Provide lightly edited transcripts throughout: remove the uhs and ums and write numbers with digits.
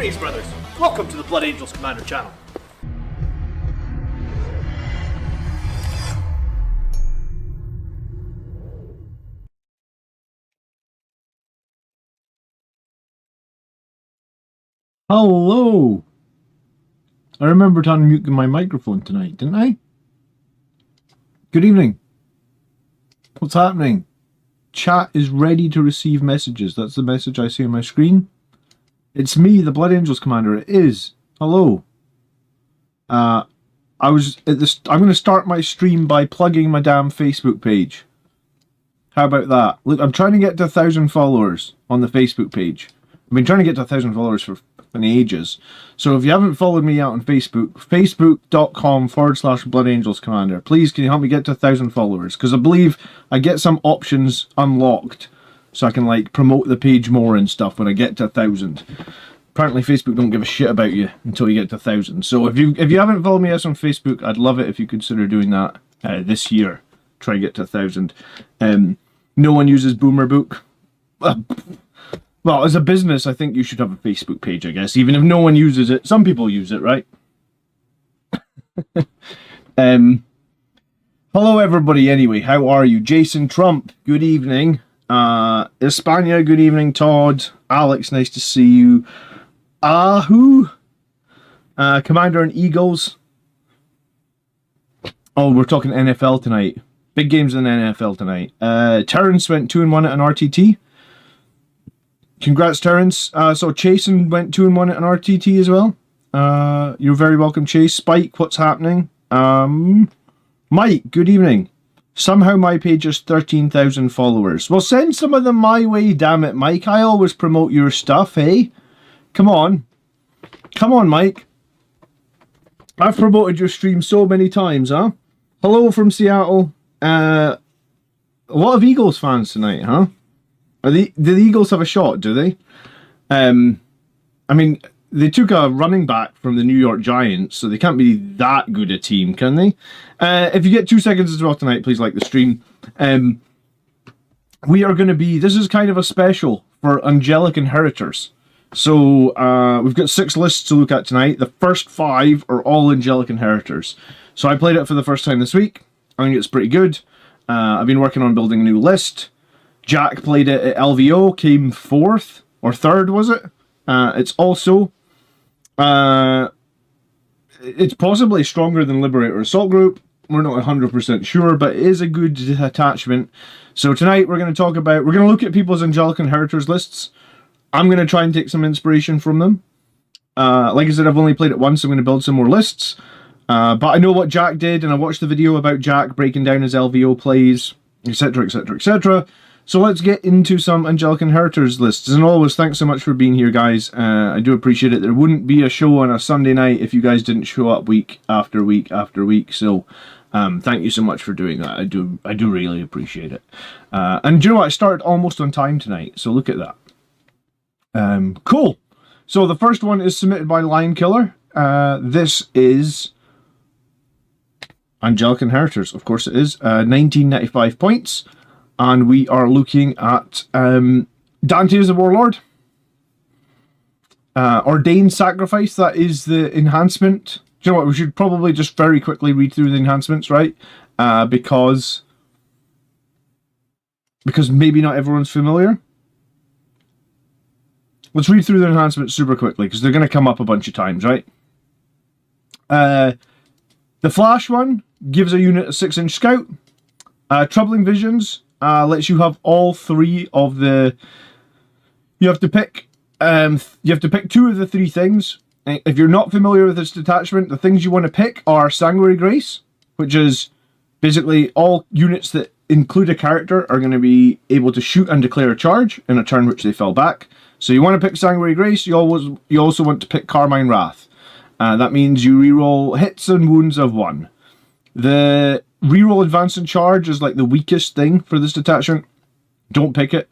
Greetings, brothers. Welcome to the Blood Angels Commander channel. Hello! I remembered to unmute my microphone tonight, didn't I? Good evening. What's happening? Chat is ready to receive messages. That's the message I see on my screen. It's me, the Blood Angels Commander. It is. Hello. I'm going to start my stream by plugging my damn Facebook page. How about that? Look, I'm trying to get to 1,000 followers on the Facebook page. I've been trying to get to 1,000 followers for ages. So if you haven't followed me out on Facebook, facebook.com/Blood Angels Commander. Please, can you help me get to 1,000 followers? Because I believe I get some options unlocked so I can like promote the page more and stuff when I get to 1,000. Apparently Facebook don't give a shit about you until you get to 1,000. So if you haven't followed me out on Facebook, I'd love it if you consider doing that this year. Try to get to 1,000. No one uses Boomer Book. Well, as a business, I think you should have a Facebook page, I guess. Even if no one uses it. Some people use it, right? Hello, everybody, anyway. How are you? Jason Trump, good evening. Espana, good evening. Todd. Alex, nice to see you. Ahu. Commander and Eagles. Oh, we're talking NFL tonight. Big games in the NFL tonight. Terrence went 2-1 at an RTT. Congrats, Terrence. So Chasen went 2-1 at an RTT as well. You're very welcome, Chase. Spike, what's happening? Mike, good evening. Somehow my page has 13,000 followers. Well, send some of them my way, damn it, Mike. I always promote your stuff, hey? Come on. Come on, Mike. I've promoted your stream so many times, huh? Hello from Seattle. A lot of Eagles fans tonight, huh? Do the Eagles have a shot, do they? I mean, they took a running back from the New York Giants, so they can't be that good a team, can they? If you get 2 seconds as well tonight, please like the stream. We are going to be... This is kind of a special for Angelic Inheritors. So, we've got 6 lists to look at tonight. The first 5 are all Angelic Inheritors. So I played it for the first time this week. I think it's pretty good. I've been working on building a new list. Jack played it at LVO, came 4th, or 3rd, was it? It's also... it's possibly stronger than Liberator Assault Group. We're not 100% sure, but it is a good attachment. So tonight we're going to talk about... We're going to look at people's Angelic Inheritors lists. I'm going to try and take some inspiration from them. Like I said, I've only played it once. I'm going to build some more lists. But I know what Jack did, and I watched the video about Jack breaking down his LVO plays, etc, etc, etc. So let's get into some Angelic Inheritors lists. And always, thanks so much for being here, guys. I do appreciate it. There wouldn't be a show on a Sunday night if you guys didn't show up week after week after week. So thank you so much for doing that. I do really appreciate it. And do you know what? I started almost on time tonight. So look at that. Cool. So the first one is submitted by Lion Killer. This is Angelic Inheritors. Of course it is. 1995 points. And we are looking at Dante as a Warlord. Ordained Sacrifice, that is the enhancement. Do you know what, we should probably just very quickly read through the enhancements, right? Because maybe not everyone's familiar. Let's read through the enhancements super quickly, because they're going to come up a bunch of times, right? The Flash one gives a unit a 6-inch scout. Troubling Visions lets you have all 3 of the... You have to pick 2 of the 3 things. If you're not familiar with this detachment, the things you want to pick are Sanguinary Grace, which is basically all units that include a character are going to be able to shoot and declare a charge in a turn which they fell back. So you want to pick Sanguinary Grace. You also want to pick Carmine Wrath. That means you reroll hits and wounds of 1. The reroll advance and charge is like the weakest thing for this detachment. Don't pick it.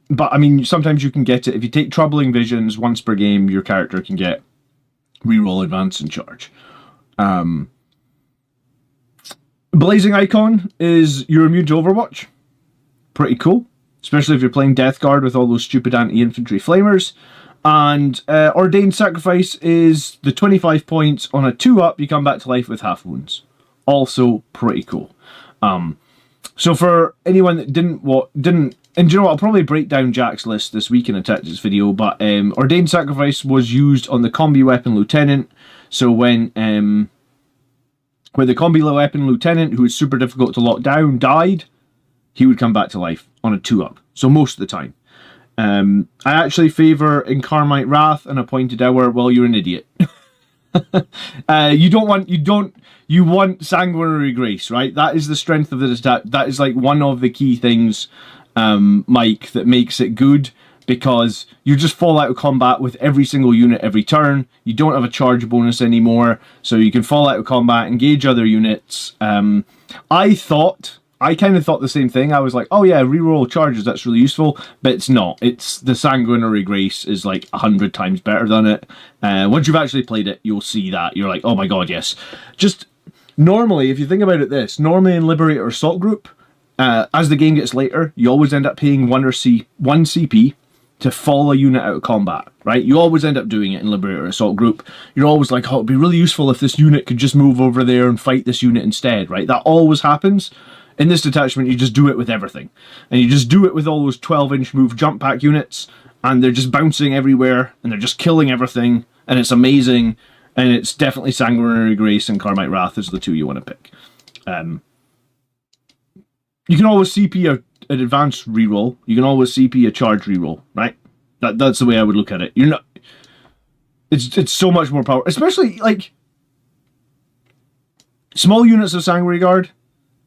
But I mean, sometimes you can get it. If you take Troubling Visions once per game, your character can get reroll advance and charge. Blazing Icon is you're immune to Overwatch. Pretty cool. Especially if you're playing Death Guard with all those stupid anti-infantry flamers. And Ordained Sacrifice is the 25 points on a 2-up, you come back to life with half wounds. Also pretty cool. So for anyone that didn't, and you know what, I'll probably break down Jack's list this week in a tactics video, but Ordained Sacrifice was used on the Combi Weapon Lieutenant. So when the Combi Weapon Lieutenant, who is super difficult to lock down, died, he would come back to life on a 2-up. So most of the time. I actually favour Incarmite Wrath and Appointed Hour. Well, you're an idiot. You want Sanguinary Grace, right? That is the strength of the attack. That is like one of the key things, Mike, that makes it good, because you just fall out of combat with every single unit every turn. You don't have a charge bonus anymore, so you can fall out of combat, engage other units. I kind of thought the same thing. I was like, oh yeah, reroll charges, that's really useful. But it's not. It's the Sanguinary Grace is like 100 times better than it. Once you've actually played it, you'll see that. You're like, oh my god, yes. Just normally, if you think about it normally in Liberator Assault Group, as the game gets later, you always end up paying 1 CP to fall a unit out of combat, right? You always end up doing it in Liberator Assault Group. You're always like, oh, it'd be really useful if this unit could just move over there and fight this unit instead, right? That always happens. In this detachment, you just do it with everything. And you just do it with all those 12-inch move jump pack units, and they're just bouncing everywhere, and they're just killing everything, and it's amazing, and it's definitely Sanguinary Grace and Incarmite Wrath is the two you want to pick. You can always CP an advanced reroll. You can always CP a charge reroll, right? That's the way I would look at it. You're not... It's so much more power. Especially, like... small units of Sanguinary Guard...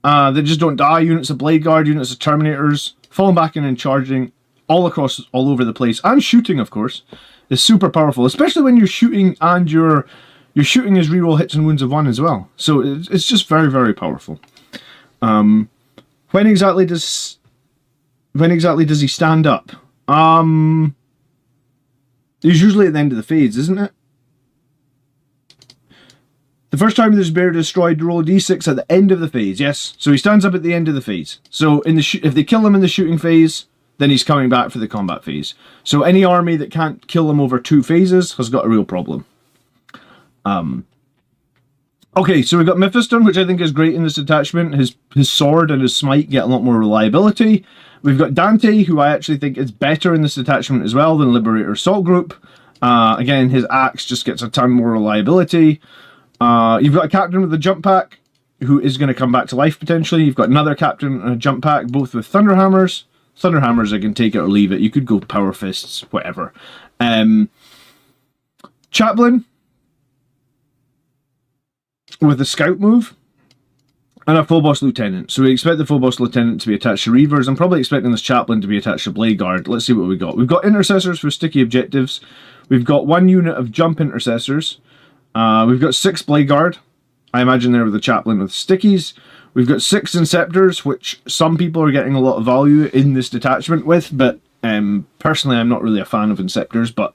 they just don't die. Units of Blade Guard, units of Terminators, falling back in and charging all over the place, and shooting, of course, is super powerful. Especially when you're shooting and you're shooting as reroll hits and wounds of 1 as well. So it's just very, very powerful. When exactly does he stand up? He's usually at the end of the phase, isn't it? The first time there's a bear destroyed, roll a d6 at the end of the phase, yes. So he stands up at the end of the phase. So if they kill him in the shooting phase, then he's coming back for the combat phase. So any army that can't kill him over 2 phases has got a real problem. Okay, so we've got Mephiston, which I think is great in this attachment. His sword and his smite get a lot more reliability. We've got Dante, who I actually think is better in this attachment as well than Liberator Assault Group. Again, his axe just gets a ton more reliability. You've got a captain with a jump pack who is going to come back to life potentially. You've got another captain and a jump pack, both with Thunderhammers. Thunderhammers, I can take it or leave it. You could go Power Fists, whatever. Chaplain with a scout move. And a full boss lieutenant. So we expect the full boss lieutenant to be attached to Reavers. I'm probably expecting this chaplain to be attached to Blade Guard. Let's see what we got. We've got intercessors for sticky objectives. We've got 1 unit of jump intercessors. We've got 6 Blade Guard. I imagine they're with the chaplain with stickies. We've got 6 Inceptors, which some people are getting a lot of value in this detachment with, but personally I'm not really a fan of Inceptors, but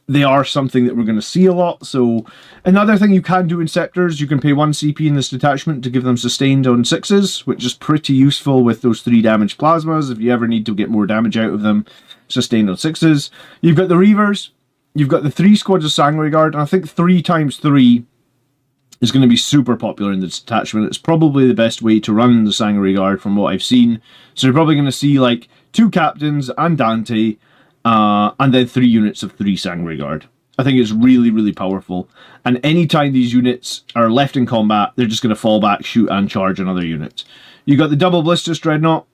they are something that we're going to see a lot. So another thing you can do in Inceptors, you can pay 1 CP in this detachment to give them sustained on 6s, which is pretty useful with those 3 damage plasmas if you ever need to get more damage out of them. Sustained on 6s. You've got the Reavers. You've got the 3 squads of Sanguinary Guard, and I think 3 times 3 is going to be super popular in this detachment. It's probably the best way to run the Sanguinary Guard from what I've seen. So you're probably going to see like 2 captains and Dante, and then 3 units of 3 Sanguinary Guard. I think it's really, really powerful. And anytime these units are left in combat, they're just going to fall back, shoot, and charge another unit. You've got the double Ballistus Dreadnought,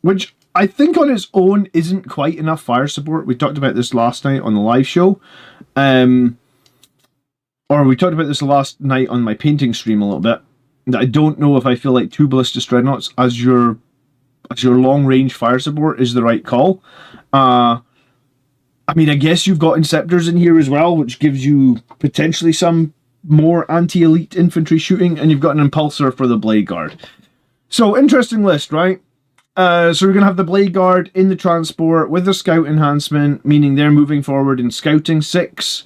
which I think on its own isn't quite enough fire support. We talked about this last night on the live show. Or we talked about this last night on my painting stream a little bit. I don't know if I feel like 2 Ballistus Dreadnoughts as your long-range fire support is the right call. I mean, I guess you've got Inceptors in here as well, which gives you potentially some more anti-elite infantry shooting, and you've got an Impulsor for the Blade Guard. So, interesting list, right? So we're going to have the Blade Guard in the transport with the Scout enhancement, meaning they're moving forward in Scouting 6.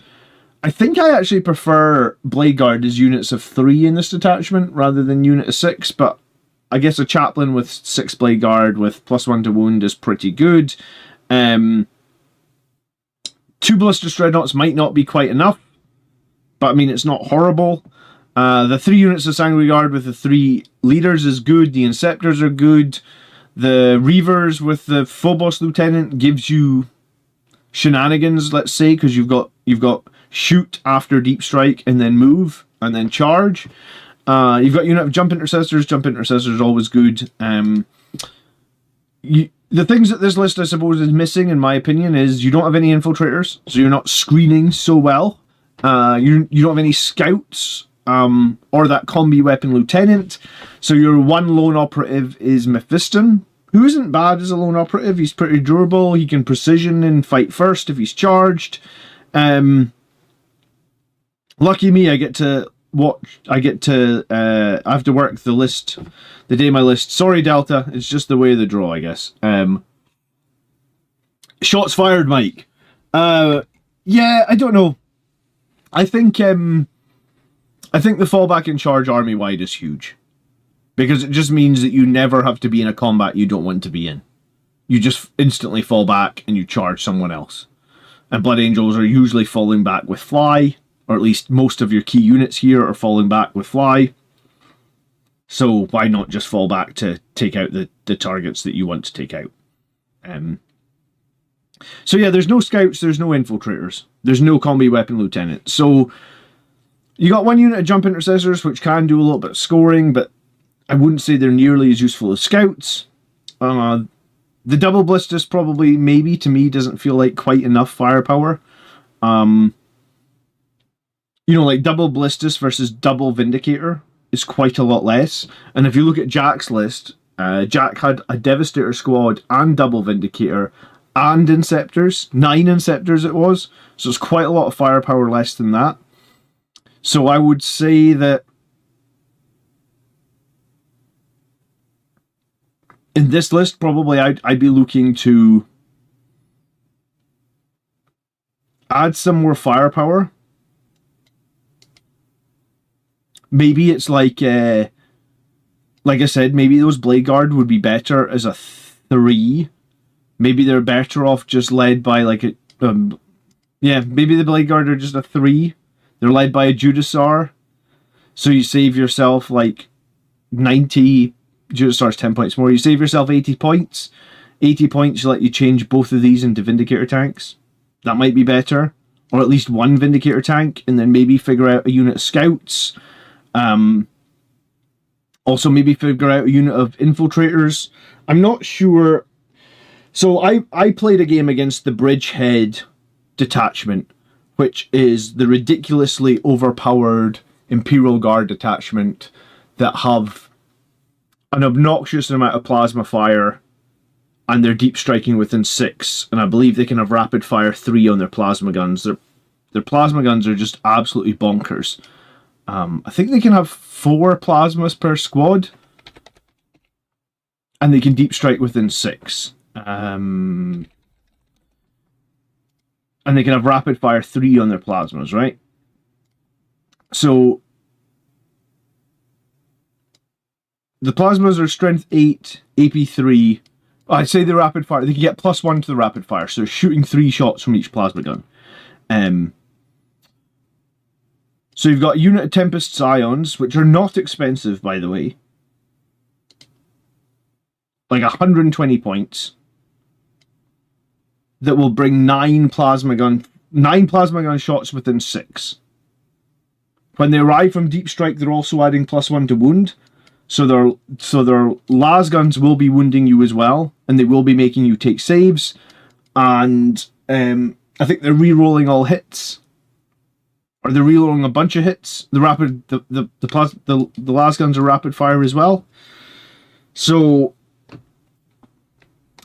I think I actually prefer Blade Guard as units of 3 in this detachment rather than unit of 6, but I guess a Chaplain with 6 Blade Guard with +1 to wound is pretty good. 2 Ballistic Dreadnoughts might not be quite enough, but I mean, it's not horrible. The 3 units of Sangry Guard with the 3 leaders is good. The Inceptors are good. The Reavers with the Phobos Lieutenant gives you shenanigans, let's say, because you've got shoot after deep strike and then move and then charge. You've got unit of jump intercessors. Jump intercessors is always good. The things that this list, I suppose, is missing, in my opinion, is you don't have any infiltrators, so you're not screening so well. You don't have any scouts, or that combi weapon lieutenant. So your one lone operative is Mephiston, who isn't bad as a lone operative. He's pretty durable. He can precision and fight first if he's charged. Lucky me, I get to watch. I have to work the list, the day my list. Sorry, Delta. It's just the way of the draw, I guess. Shots fired, Mike. Yeah, I don't know. I think the fallback in charge army wide is huge, because it just means that you never have to be in a combat you don't want to be in. You just instantly fall back and you charge someone else. And Blood Angels are usually falling back with fly, or at least most of your key units here are falling back with fly. So why not just fall back to take out the targets that you want to take out? So yeah, there's no scouts, there's no infiltrators, there's no combi weapon lieutenant. So you got 1 unit of jump intercessors, which can do a little bit of scoring, but I wouldn't say they're nearly as useful as scouts. The double ballistas probably, maybe, to me, doesn't feel like quite enough firepower. You know, like double ballistas versus double vindicator is quite a lot less. And if you look at Jack's list, Jack had a Devastator squad and double vindicator and Inceptors. 9 Inceptors it was. So it's quite a lot of firepower less than that. So I would say that in this list, probably I'd be looking to add some more firepower. Maybe it's like I said, maybe those Blade Guard would be better as a 3. Maybe they're better off just led by like a... yeah, maybe the Blade Guard are just a 3. They're led by a Judasar. So you save yourself like 90... Judasar's 10 points more. You save yourself 80 points. 80 points let you change both of these into Vindicator tanks. That might be better. Or at least 1 Vindicator tank. And then maybe figure out a unit of scouts. Also maybe figure out a unit of infiltrators. I'm not sure... So I played a game against the Bridgehead detachment, which is the ridiculously overpowered Imperial Guard detachment that have an obnoxious amount of plasma fire, and they're deep striking within 6, and I believe they can have rapid fire 3 on their plasma guns. Their plasma guns are just absolutely bonkers. I think they can have 4 plasmas per squad, and they can deep strike within 6. And they can have rapid fire 3 on their plasmas, right? So the plasmas are strength 8, AP 3. I'd say the rapid fire, they can get +1 to the rapid fire, so shooting 3 shots from each plasma gun. So you've got a unit of Tempest Scions, which are not expensive, by the way. Like 120 points. That will bring 9 plasma gun shots within 6. When they arrive from deep strike, they're also adding +1 to wound. So their las guns will be wounding you as well, and they will be making you take saves. And I think they're re-rolling all hits, or they're re-rolling a bunch of hits. The las guns are rapid fire as well. So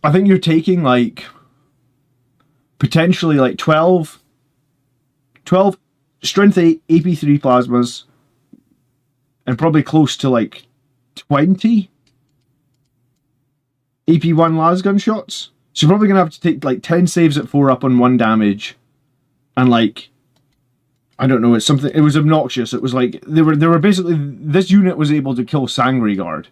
I think you're taking like potentially like 12 strength 8 AP3 plasmas, and probably close to like 20 AP1 lasgun shots. So you're probably going to have to take like 10 saves at 4 up on 1 damage. And like, I don't know, it was obnoxious. It was like, they were basically, this unit was able to kill Sangry Guard.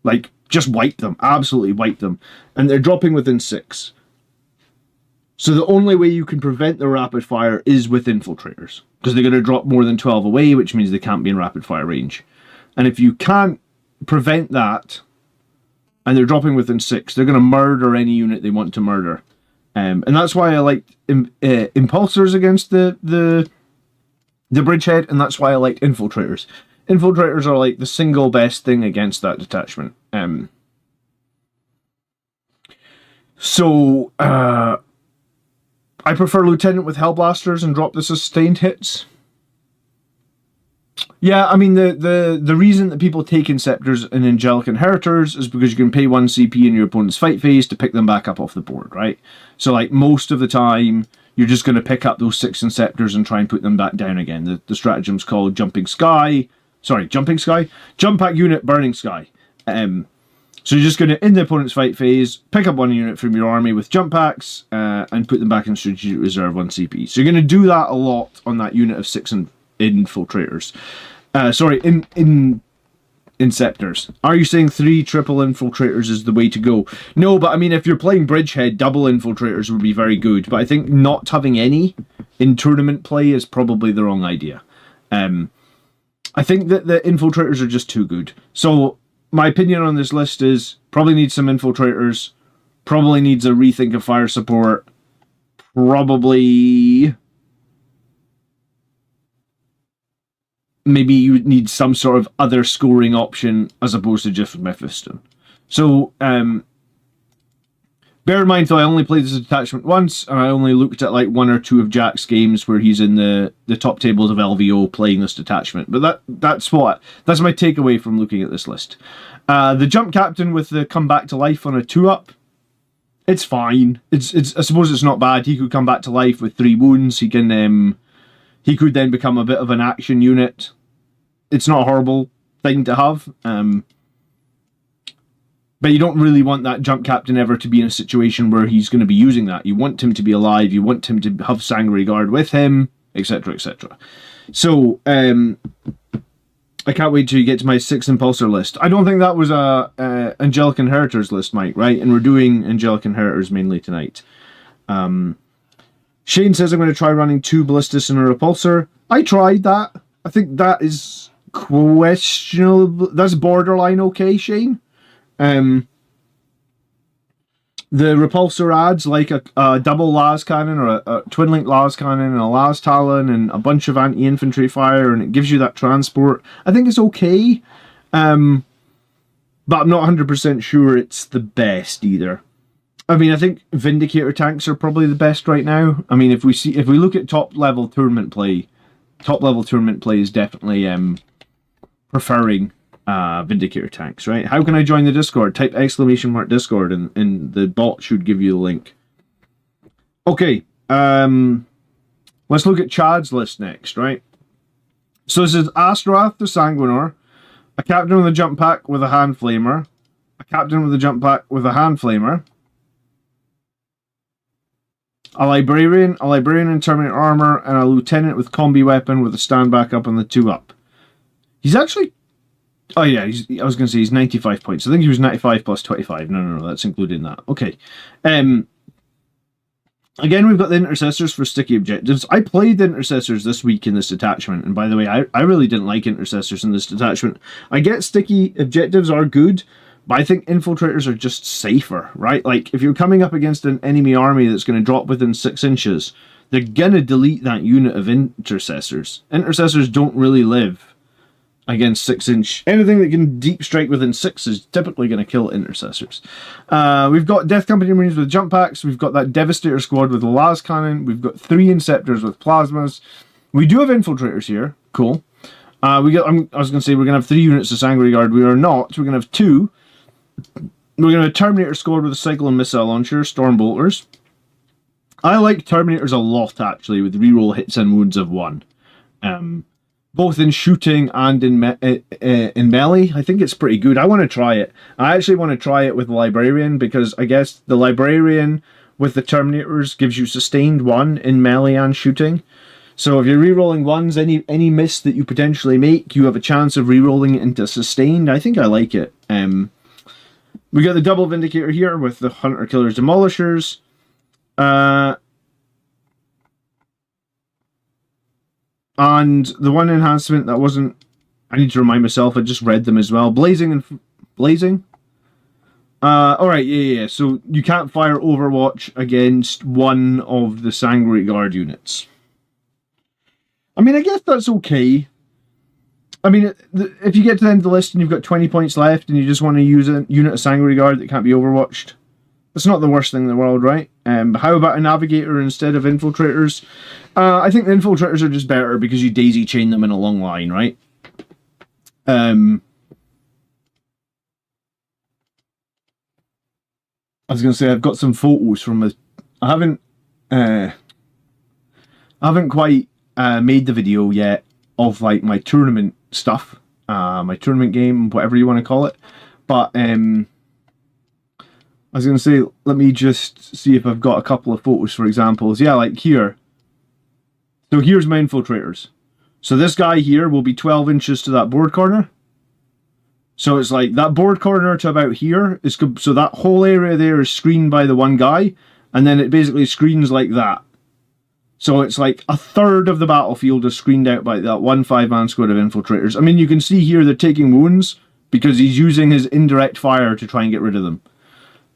Like, just wipe them, absolutely wipe them. And they're dropping within 6. So the only way you can prevent the rapid fire is with infiltrators, because they're going to drop more than 12 away, which means they can't be in rapid fire range. And if you can't prevent that, and they're dropping within 6, they're going to murder any unit they want to murder. And that's why I liked impulsors against the bridgehead, and that's why I liked infiltrators. Infiltrators are like the single best thing against that detachment. So I prefer Lieutenant with Hellblasters and drop the sustained hits. Yeah, I mean, the reason that people take Inceptors and Angelic Inheritors is because you can pay 1 CP in your opponent's fight phase to pick them back up off the board, right? So, like, most of the time, you're just going to pick up those 6 Inceptors and try and put them back down again. The stratagem's called Jumping Sky. Sorry, Jumping Sky? Jump Pack Unit Burning Sky. So you're just going to, in the opponent's fight phase, pick up 1 unit from your army with jump packs and put them back in strategic reserve 1 CP. So you're going to do that a lot on that unit of 6 infiltrators. Inceptors. Are you saying 3 triple infiltrators is the way to go? No, but I mean, if you're playing Bridgehead, double infiltrators would be very good. But I think not having any in tournament play is probably the wrong idea. I think that the infiltrators are just too good. So my opinion on this list is probably needs some infiltrators, probably needs a rethink of fire support, probably maybe you need some sort of other scoring option as opposed to just Mephiston. So bear in mind though, I only played this detachment once, and I only looked at like 1 or 2 of Jack's games where he's in the top tables of LVO playing this detachment. But that's my takeaway from looking at this list. The Jump Captain with the come back to life on a 2-up, it's fine. It's I suppose it's not bad. He could come back to life with 3 wounds. He could then become a bit of an action unit. It's not a horrible thing to have. But you don't really want that Jump Captain ever to be in a situation where he's going to be using that. You want him to be alive. You want him to have Sanguinary Guard with him, etc., etc. So, I can't wait till you get to my 6 Impulsor list. I don't think that was a Angelic Inheritors list, Mike, right? And we're doing Angelic Inheritors mainly tonight. Shane says I'm going to try running 2 Ballistas and a Repulsor. I tried that. I think that is questionable. That's borderline okay, Shane. The Repulsor adds like a double las cannon or a twin link las cannon and a las talon and a bunch of anti-infantry fire, and it gives you that transport. I think it's okay, but I'm not 100% sure it's the best either. I mean, I think Vindicator tanks are probably the best right now. I mean, if we look at top level tournament play is definitely preferring Vindicator tanks, right? How can I join the Discord? Type !Discord and the bot should give you the link. Okay, let's look at Chad's list next, right? So this is Astrath the Sanguinor, a captain with a jump pack with a hand flamer, a captain with a jump pack with a hand flamer, a librarian in Terminator armor, and a lieutenant with combi weapon with a stand back up on the 2-up. He's actually... Oh yeah, I was going to say he's 95 points. I think he was 95 plus 25. No, that's including that. Okay. Again, we've got the Intercessors for sticky objectives. I played the Intercessors this week in this detachment, and by the way, I really didn't like Intercessors in this detachment. I get sticky objectives are good, but I think Infiltrators are just safer, right? Like, if you're coming up against an enemy army that's going to drop within 6 inches, they're going to delete that unit of Intercessors. Intercessors don't really live against 6-inch. Anything that can deep strike within 6 is typically going to kill Intercessors. We've got Death Company Marines with jump packs. We've got that Devastator squad with a las cannon. We've got 3 Inceptors with plasmas. We do have Infiltrators here. Cool. I was going to say we're going to have 3 units of Sanguinary Guard. We are not. We're going to have 2. We're going to have a Terminator squad with a Cyclone Missile Launcher, Stormbolters. I like Terminators a lot, actually, with reroll hits and wounds of 1. Both in shooting and in melee. I think it's pretty good. I want to try it. I actually want to try it with the Librarian, because I guess the Librarian with the Terminators gives you sustained 1 in melee and shooting. So if you're rerolling 1s, any miss that you potentially make, you have a chance of rerolling it into sustained. I think I like it. We got the double Vindicator here with the Hunter Killers Demolishers. And the one enhancement that wasn't... I need to remind myself, I just read them as well. Blazing and... Blazing? Alright, yeah. So you can't fire Overwatch against one of the Sangre Guard units. I mean, I guess that's okay. I mean, if you get to the end of the list and you've got 20 points left and you just want to use a unit of Sangre Guard that can't be overwatched, that's not the worst thing in the world, right? How about a Navigator instead of Infiltrators? I think the Infiltrators are just better because you daisy chain them in a long line, right? I was going to say, I've got some photos from a... I haven't quite made the video yet of like my tournament stuff, my tournament game, whatever you want to call it. But I was going to say, let me just see if I've got a couple of photos for examples. Yeah, like here. So here's my Infiltrators. So this guy here will be 12 inches to that board corner. So it's like that board corner to about here is, so that whole area there is screened by the one guy, and then it basically screens like that. So it's like a third of the battlefield is screened out by that one 5-man squad of Infiltrators. I mean, you can see here they're taking wounds because he's using his indirect fire to try and get rid of them.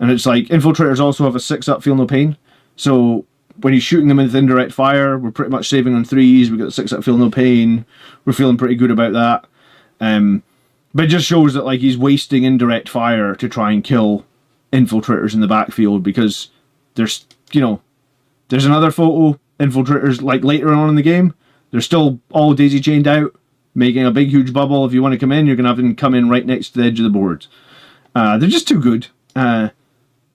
And it's like, Infiltrators also have a 6-up feel no pain. So when he's shooting them with indirect fire, we're pretty much saving on 3s. We got the 6-up feel no pain. We're feeling pretty good about that. But it just shows that like he's wasting indirect fire to try and kill Infiltrators in the backfield, because there's, you know, there's another photo, Infiltrators like later on in the game, they're still all daisy chained out, making a big huge bubble. If you want to come in, you're going to have them come in right next to the edge of the board. They're just too good. I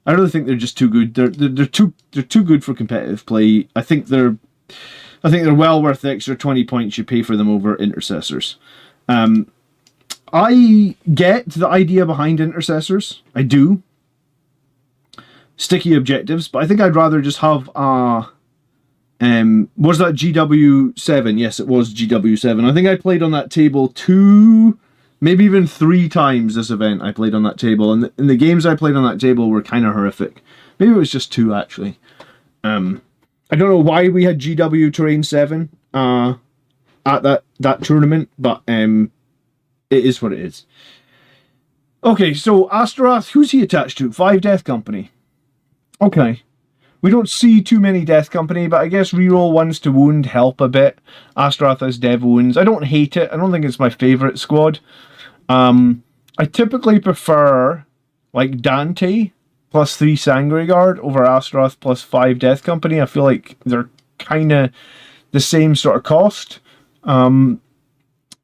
really think they're just too good. They're too good for competitive play. I think they're well worth the extra 20 points you pay for them over Intercessors. I get the idea behind Intercessors. I do. Sticky objectives, but I think I'd rather just have was that GW7? Yes, it was GW7. I think I played on that table 2, maybe even 3 times this event. I played on that table, and the games I played on that table were kind of horrific. Maybe it was just 2 actually. I don't know why we had GW Terrain 7 at that tournament, but it is what it is. Okay, so Astaroth, who's he attached to? 5 Death Company. Okay. We don't see too many Death Company, but I guess reroll 1s to wound help a bit. Astaroth has Dev wounds. I don't hate it. I don't think it's my favourite squad. I typically prefer like Dante plus 3 Sangre Guard over Astaroth plus 5 Death Company. I feel like they're kind of the same sort of cost.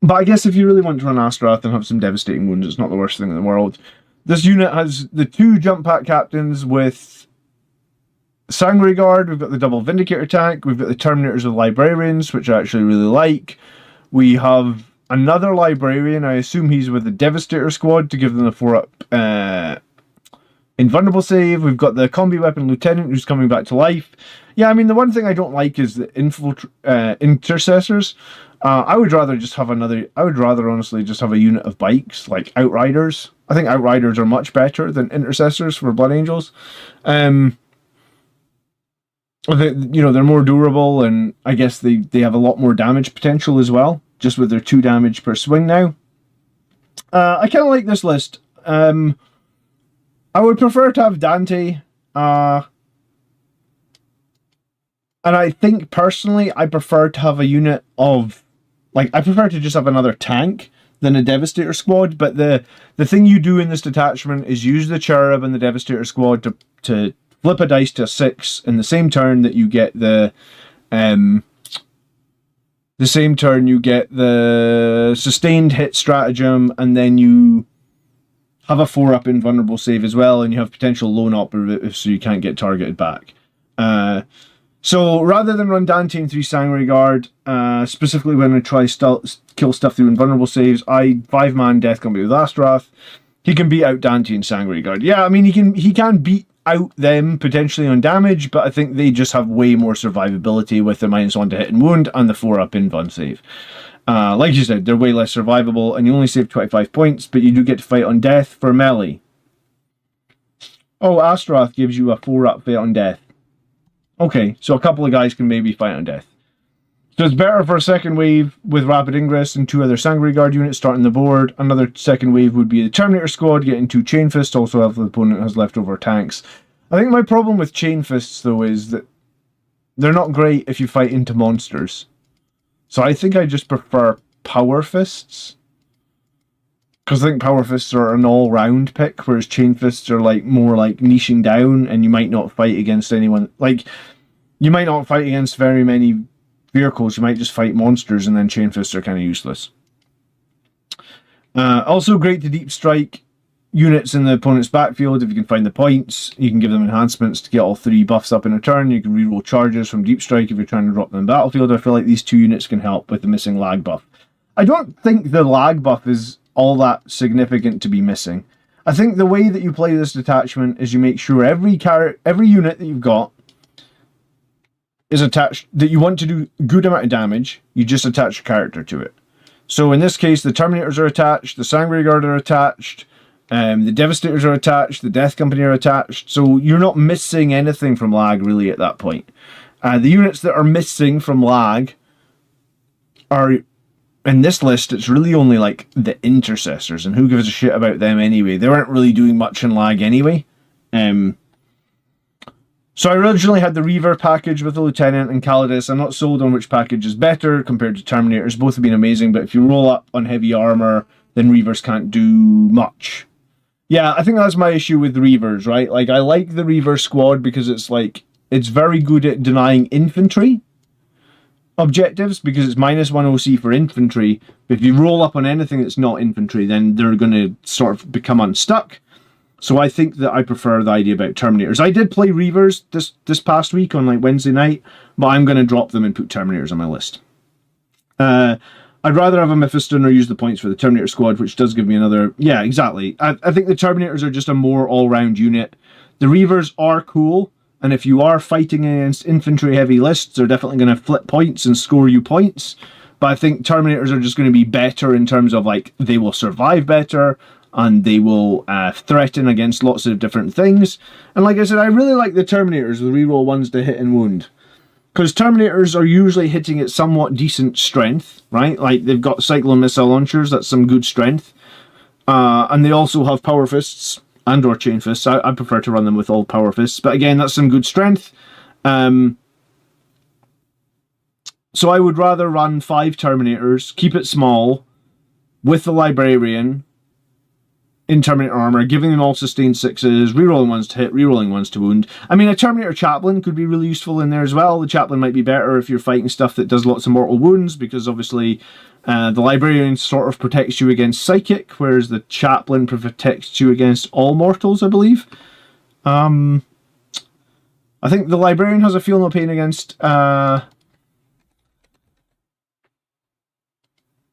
But I guess if you really want to run Astaroth and have some devastating wounds, it's not the worst thing in the world. This unit has the 2 jump pack captains with Sangre Guard. We've got the double Vindicator tank. We've got the Terminators of Librarians, which I actually really like. We have another Librarian. I assume he's with the Devastator squad to give them a 4-up invulnerable save. We've got the Combi Weapon Lieutenant who's coming back to life. Yeah, I mean, the one thing I don't like is the Intercessors. I would rather honestly just have a unit of bikes, like Outriders. I think Outriders are much better than Intercessors for Blood Angels. I think, you know, they're more durable, and I guess they have a lot more damage potential as well, just with their 2 damage per swing now. I kind of like this list. I would prefer to have Dante. And I think, personally, I prefer to have a unit of... Like, I prefer to just have another tank than a Devastator squad, but the thing you do in this detachment is use the Cherub and the Devastator squad to flip a dice to a 6 in the same turn that you get the sustained hit stratagem, and then you have a 4-up invulnerable save as well, and you have potential lone operative so you can't get targeted back. So rather than run Dante and 3 Sangre Guard, specifically when I try kill stuff through invulnerable saves, I 5-man Death Company with Astaroth. He can beat out Dante and Sangre Guard. Yeah, I mean, he can beat out them potentially on damage, but I think they just have way more survivability with the -1 to hit and wound and the 4-up invuln save. Like you said, they're way less survivable, and you only save 25 points, but you do get to fight on death for melee. Oh, Astaroth gives you a 4-up fight on death. Okay, so a couple of guys can maybe fight on death. So it's better for a second wave with rapid ingress and 2 other Sanguinary Guard units starting the board. Another second wave would be the Terminator squad getting 2 Chain Fists, also if the opponent has leftover tanks. I think my problem with Chain Fists, though, is that they're not great if you fight into monsters. So I think I just prefer Power Fists. Because I think Power Fists are an all-round pick, whereas Chain Fists are like more like niching down, and you might not fight against anyone. Like, you might not fight against very many vehicles, you might just fight monsters, and then Chain Fists are kind of useless. Also great to deep strike units in the opponent's backfield if you can find the points. You can give them enhancements to get all 3 buffs up in a turn. You can reroll charges from deep strike if you're trying to drop them in battlefield. I feel like these 2 units can help with the missing lag buff. I don't think the lag buff is all that significant to be missing. I think the way that you play this detachment is you make sure every unit that you've got is attached, that you want to do a good amount of damage, you just attach a character to it. So in this case, the Terminators are attached, the Sanguinary Guard are attached, the Devastators are attached, the Death Company are attached, so you're not missing anything from lag really at that point. The units that are missing from lag are, in this list, it's really only like the Intercessors, and who gives a shit about them anyway? They weren't really doing much in lag anyway. So I originally had the Reaver package with the Lieutenant and Calidus. I'm not sold on which package is better compared to Terminators. Both have been amazing, but if you roll up on heavy armor, then Reavers can't do much. Yeah, I think that's my issue with the Reavers, right? Like, I like the Reaver squad because it's like, it's very good at denying infantry objectives because it's -1 OC for infantry. But if you roll up on anything that's not infantry, then they're going to sort of become unstuck. So I think that I prefer the idea about Terminators. I did play Reavers this past week on like Wednesday night, but I'm going to drop them and put Terminators on my list. I'd rather have a Mephiston or use the points for the Terminator squad, which does give me another... Yeah, exactly. I think the Terminators are just a more all-round unit. The Reavers are cool, and if you are fighting against infantry-heavy lists, they're definitely going to flip points and score you points. But I think Terminators are just going to be better in terms of, like, they will survive better, and they will threaten against lots of different things. And like I said, I really like the Terminators with reroll 1s to hit and wound. Because Terminators are usually hitting at somewhat decent strength, right? Like, they've got Cyclone Missile Launchers, that's some good strength. And they also have Power Fists and or Chain Fists. I prefer to run them with all Power Fists. But again, that's some good strength. So I would rather run 5 Terminators, keep it small, with the Librarian, in Terminator armor, giving them all sustained 6s, rerolling 1s to hit, rerolling 1s to wound. I mean, a Terminator Chaplain could be really useful in there as well. The Chaplain might be better if you're fighting stuff that does lots of mortal wounds, because obviously the Librarian sort of protects you against Psychic, whereas the Chaplain protects you against all mortals, I believe. I think the Librarian has a Feel No Pain against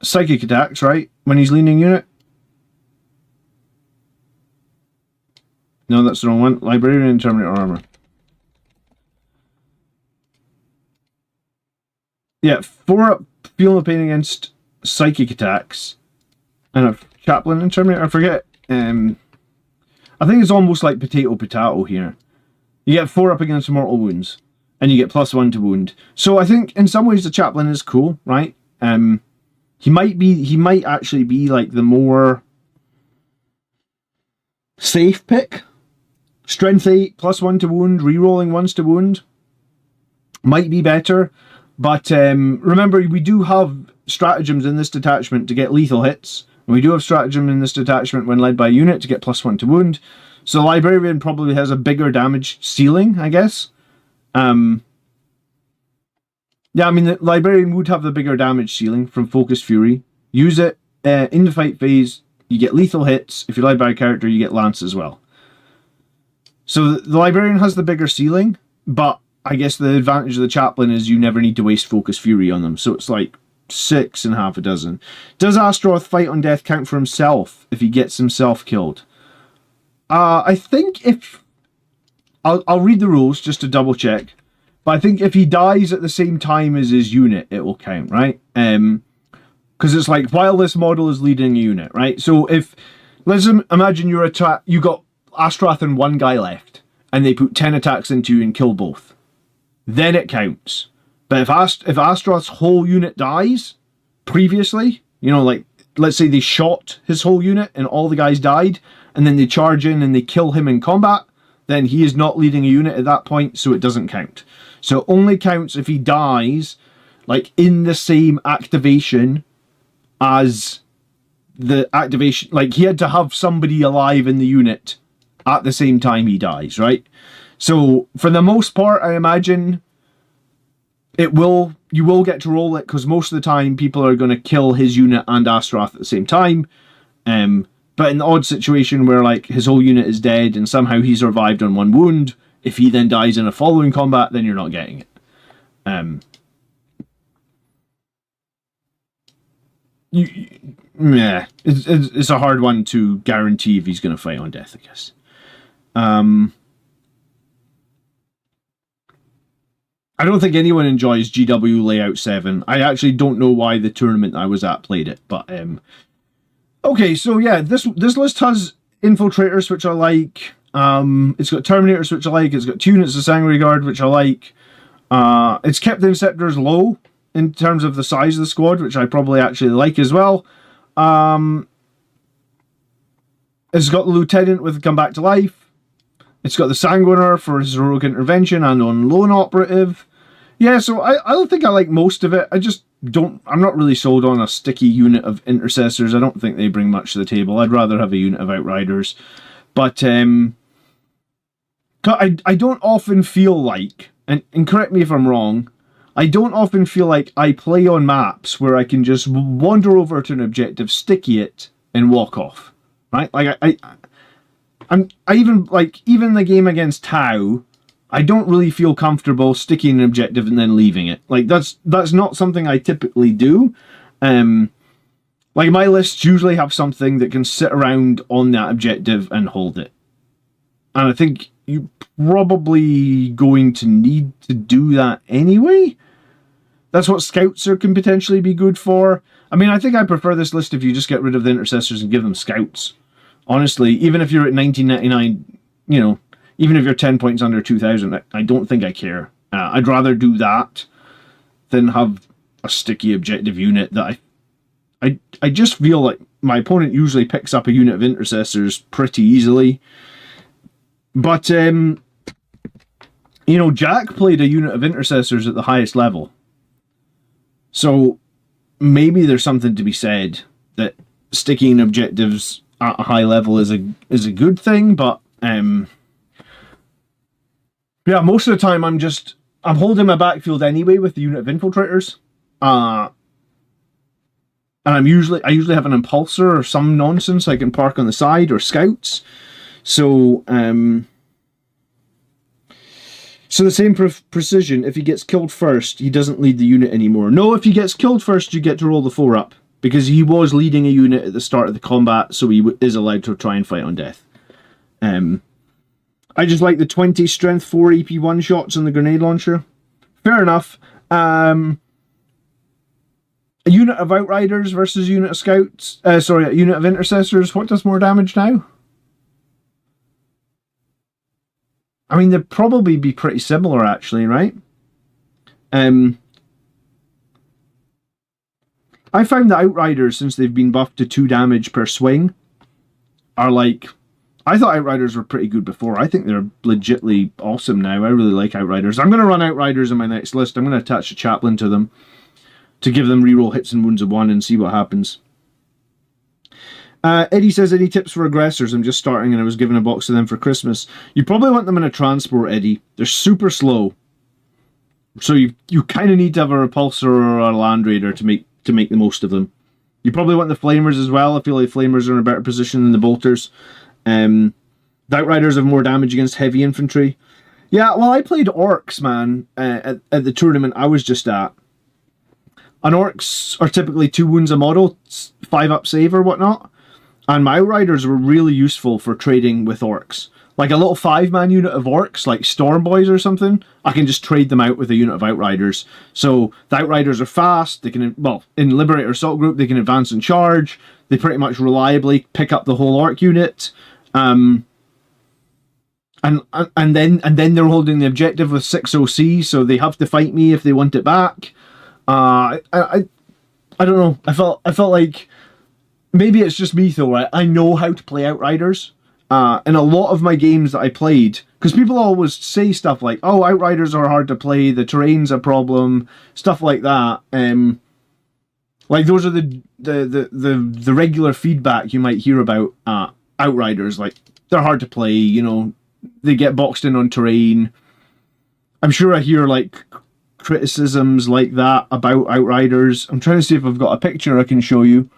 Psychic attacks, right? When he's leaning unit. No, that's the wrong one. Librarian and Terminator armor. Yeah, 4 up, Feel No Pain against Psychic attacks. And a Chaplain and Terminator, I forget. I think it's almost like potato here. You get 4 up against mortal wounds. And you get +1 to wound. So I think in some ways the Chaplain is cool, right? He might actually be like the more safe pick. Strength 8, +1 to wound, rerolling 1s to wound. Might be better. But remember, we do have stratagems in this detachment to get lethal hits. And we do have stratagem in this detachment when led by a unit to get +1 to wound. So the Librarian probably has a bigger damage ceiling, I guess. Yeah, I mean, the Librarian would have the bigger damage ceiling from Focus Fury. Use it in the fight phase, you get lethal hits. If you're led by a character, you get Lance as well. So the Librarian has the bigger ceiling, but I guess the advantage of the Chaplain is you never need to waste Focus Fury on them. So it's like 6 and half a dozen. Does Astroth fight on death count for himself if he gets himself killed? I think if... I'll read the rules just to double check. But I think if he dies at the same time as his unit, it will count, right? Because it's like, while this model is leading a unit, right? So if... Let's imagine you got Astroth and 1 guy left, and they put 10 attacks into you and kill both. Then it counts. But if Astaroth's whole unit dies previously, you know, like, let's say they shot his whole unit and all the guys died, and then they charge in and they kill him in combat, then he is not leading a unit at that point, so it doesn't count. So it only counts if he dies, like, in the same activation as the activation. Like, he had to have somebody alive in the unit at the same time he dies, right? So, for the most part, I imagine you will get to roll it, because most of the time people are going to kill his unit and Astaroth at the same time. But in the odd situation where, like, his whole unit is dead and somehow he survived on 1 wound, if he then dies in a following combat, then you're not getting it. It's a hard one to guarantee if he's going to fight on death, I guess. I don't think anyone enjoys GW Layout 7. I actually don't know why the tournament I was at played it, but okay, so yeah, this list has Infiltrators, which I like. It's got Terminators, which I like. It's got 2 units of Sanguinary Guard, which I like. It's kept the Inceptors low in terms of the size of the squad, which I probably actually like as well. It's got the Lieutenant with Come Back to Life. It's got the Sanguiner for his heroic intervention and on Lone Operative. Yeah, so I don't think I like most of it. I'm not really sold on a sticky unit of Intercessors. I don't think they bring much to the table. I'd rather have a unit of Outriders. But I don't often feel like, and correct me if I'm wrong, I don't often feel like I play on maps where I can just wander over to an objective, sticky it, and walk off. Right? Like even the game against Tau, I don't really feel comfortable sticking an objective and then leaving it. Like, that's not something I typically do. Like, my lists usually have something that can sit around on that objective and hold it. And I think you're probably going to need to do that anyway. That's what Scouts can potentially be good for. I mean, I think I prefer this list if you just get rid of the Intercessors and give them Scouts. Honestly, even if you're at 1999, you know, even if you're 10 points under 2,000, I don't think I care. I'd rather do that than have a sticky objective unit that I just feel like my opponent usually picks up a unit of Intercessors pretty easily. But, you know, Jack played a unit of Intercessors at the highest level. So maybe there's something to be said that sticking objectives at a high level is a good thing, but yeah, most of the time I'm holding my backfield anyway with the unit of Infiltrators. And I usually have an Impulsor or some nonsense I can park on the side, or Scouts. So so the same precision, if he gets killed first, he doesn't lead the unit anymore. No, if he gets killed first, you get to roll the 4 up, because he was leading a unit at the start of the combat, so he is allowed to try and fight on death. I just like the 20 strength 4 EP 1 shots on the grenade launcher. Fair enough. A unit of Outriders versus a unit of Scouts. A unit of Intercessors. What does more damage now? I mean, they'd probably be pretty similar, actually, right? I found the Outriders, since they've been buffed to 2 damage per swing, are like... I thought Outriders were pretty good before. I think they're legitly awesome now. I really like Outriders. I'm going to run Outriders in my next list. I'm going to attach a Chaplain to them to give them reroll hits and wounds of 1 and see what happens. Eddie says, any tips for aggressors? I'm just starting and I was given a box of them for Christmas. You probably want them in a transport, Eddie. They're super slow. So you kind of need to have a Repulsor or a Land Raider to make the most of them. You probably want the Flamers as well. I feel like Flamers are in a better position than the Bolters. The Outriders have more damage against heavy infantry. Yeah, well, I played Orcs, man, at the tournament I was just at. And Orcs are typically 2 wounds a model, 5 up save or whatnot. And my Outriders were really useful for trading with Orcs. Like a little 5-man unit of Orcs, like Storm Boys or something, I can just trade them out with a unit of Outriders. So the Outriders are fast, they can, well, in Liberator Assault Group, they can advance and charge. They pretty much reliably pick up the whole Orc unit. So then they're holding the objective with 6 OC, so they have to fight me if they want it back. I don't know. I felt like maybe it's just me though, right? I know how to play Outriders. In a lot of my games that I played, because people always say stuff like, "Oh, Outriders are hard to play. The terrain's a problem," stuff like that. Like those are the regular feedback you might hear about Outriders. Like they're hard to play. You know, they get boxed in on terrain. I'm sure I hear like criticisms like that about Outriders. I'm trying to see if I've got a picture I can show you.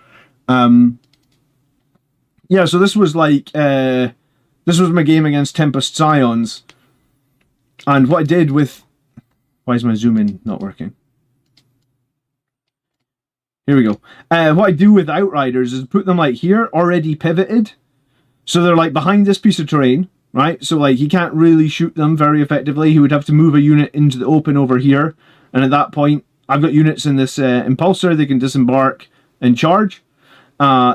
Yeah, so this was like this was my game against Tempest Scions, and what I did with, why is my zoom in not working? Here we go. What I do with Outriders is put them like here, already pivoted, so they're like behind this piece of terrain, right? So like he can't really shoot them very effectively. He would have to move a unit into the open over here, and at that point, I've got units in this impulsor. They can disembark and charge.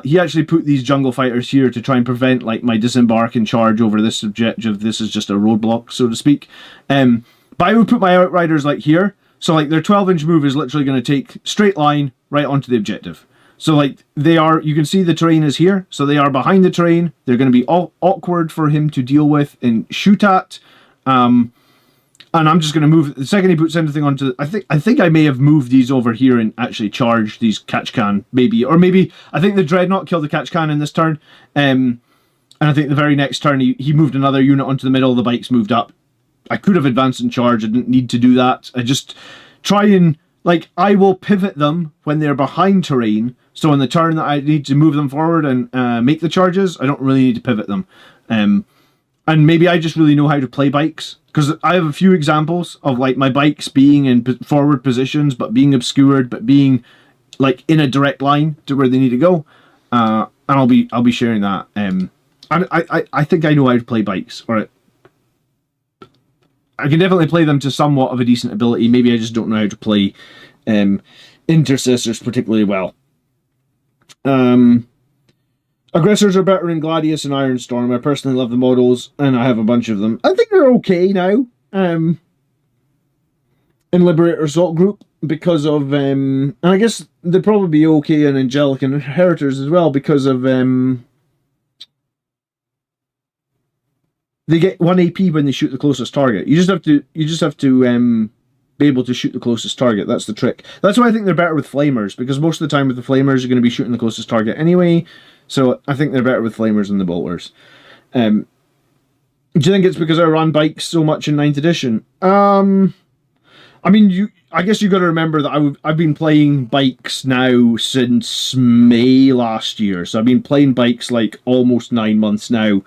He actually put these jungle fighters here to try and prevent like my disembark and charge over this objective. This is just a roadblock, so to speak. But I would put my Outriders like here. So like their 12-inch move is literally going to take straight line right onto the objective. So like they are, you can see the terrain is here. So they are behind the terrain. They're going to be all awkward for him to deal with and shoot at. And I'm just going to move, the second he puts anything onto, I think I may have moved these over here and actually charged these catch can, maybe. Or maybe, I think the Dreadnought killed the catch can in this turn. And I think the very next turn he moved another unit onto the middle, the bikes moved up. I could have advanced and charged, I didn't need to do that. I just try and, like, I will pivot them when they're behind terrain. So in the turn that I need to move them forward and make the charges, I don't really need to pivot them. And maybe I just really know how to play bikes. Because I have a few examples of like my bikes being in forward positions, but being obscured, but being like in a direct line to where they need to go. And I'll be sharing that. And I think I know how to play bikes. Or I can definitely play them to somewhat of a decent ability. Maybe I just don't know how to play intercessors particularly well. Aggressors are better in Gladius and Ironstorm. I personally love the models, and I have a bunch of them. I think they're okay now in Liberator Assault Group because of, and I guess they'd probably be okay in Angelic Inheritors as well because of, they get 1 AP when they shoot the closest target. You just have to be able to shoot the closest target. That's the trick. That's why I think they're better with Flamers, because most of the time with the Flamers you're going to be shooting the closest target anyway. So I think they're better with Flamers than the Bolters. Do you think it's because I ran bikes so much in 9th edition? I mean, I guess you got to remember that I've been playing bikes now since May last year. So I've been playing bikes like almost 9 months now.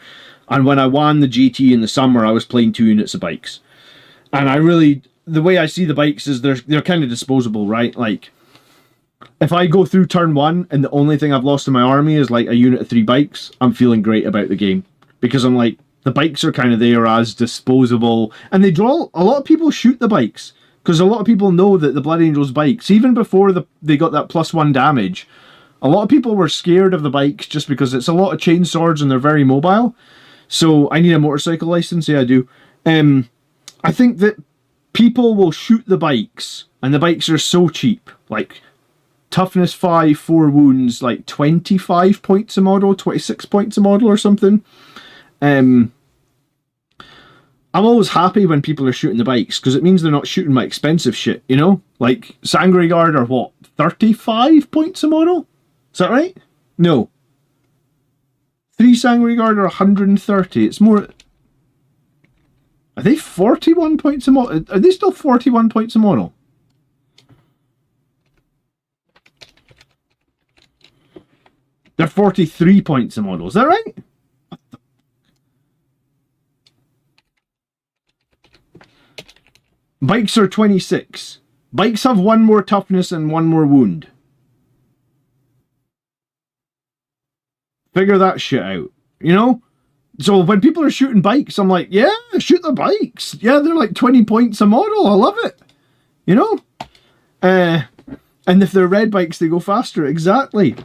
And when I won the GT in the summer, I was playing 2 units of bikes. And I really, the way I see the bikes is they're kind of disposable, right? Like, if I go through turn 1 and the only thing I've lost in my army is like a unit of 3 bikes, I'm feeling great about the game. Because I'm like, the bikes are kind of there as disposable. And they draw, a lot of people shoot the bikes. Because a lot of people know that the Blood Angels bikes, even before they got that +1 damage, a lot of people were scared of the bikes just because it's a lot of chain swords and they're very mobile. So I need a motorcycle license, yeah I do. I think that people will shoot the bikes, and the bikes are so cheap. Like, toughness 5, 4 wounds, like 25 points a model, 26 points a model or something. I'm always happy when people are shooting the bikes, because it means they're not shooting my expensive shit, you know? Like, Sangre Guard are what, 35 points a model? Is that right? No. 3 Sangre Guard are 130. It's more... Are they 41 points a model? Are they still 41 points a model? They're 43 points a model. Is that right? Bikes are 26. Bikes have 1 more toughness and 1 more wound. Figure that shit out, you know? So when people are shooting bikes, I'm like, yeah, shoot the bikes. Yeah, they're like 20 points a model. I love it. You know? And if they're red bikes, they go faster. Exactly.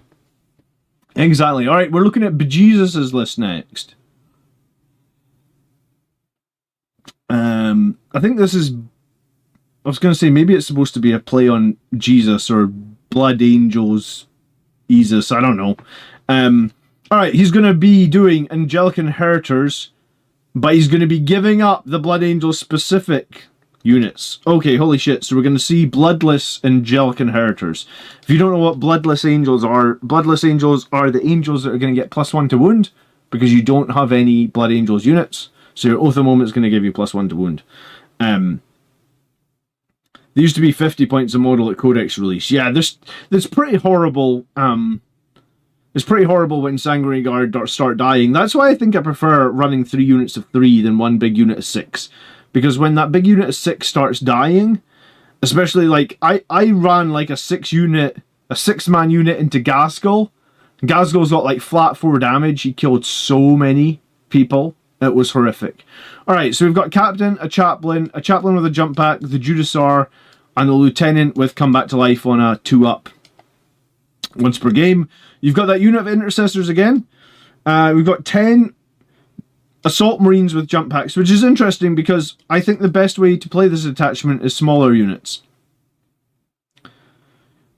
Exactly. All right, we're looking at Bejesus's list next. I think this is... I was going to say, maybe it's supposed to be a play on Jesus or Blood Angels, Jesus, I don't know. Alright, he's going to be doing Angelic Inheritors, but he's going to be giving up the Blood Angels specific units. Okay, holy shit, so we're going to see Bloodless Angelic Inheritors. If you don't know what Bloodless Angels are the angels that are going to get +1 to wound, because you don't have any Blood Angels units, so your Oath of Moment is going to give you +1 to wound. There used to be 50 points a model at Codex release. Yeah, this pretty horrible. It's pretty horrible when Sanguinary Guard start dying. That's why I think I prefer running 3 units of 3 than 1 big unit of 6. Because when that big unit of 6 starts dying, especially like I ran like a 6-man unit into Gaskell. Gaskell's got like flat 4 damage. He killed so many people. It was horrific. Alright, so we've got Captain, a Chaplain with a jump pack, the Judiciar, and the Lieutenant with come back to life on a 2-up once per game. You've got that unit of Intercessors again. We've got 10 Assault Marines with jump packs, which is interesting because I think the best way to play this attachment is smaller units.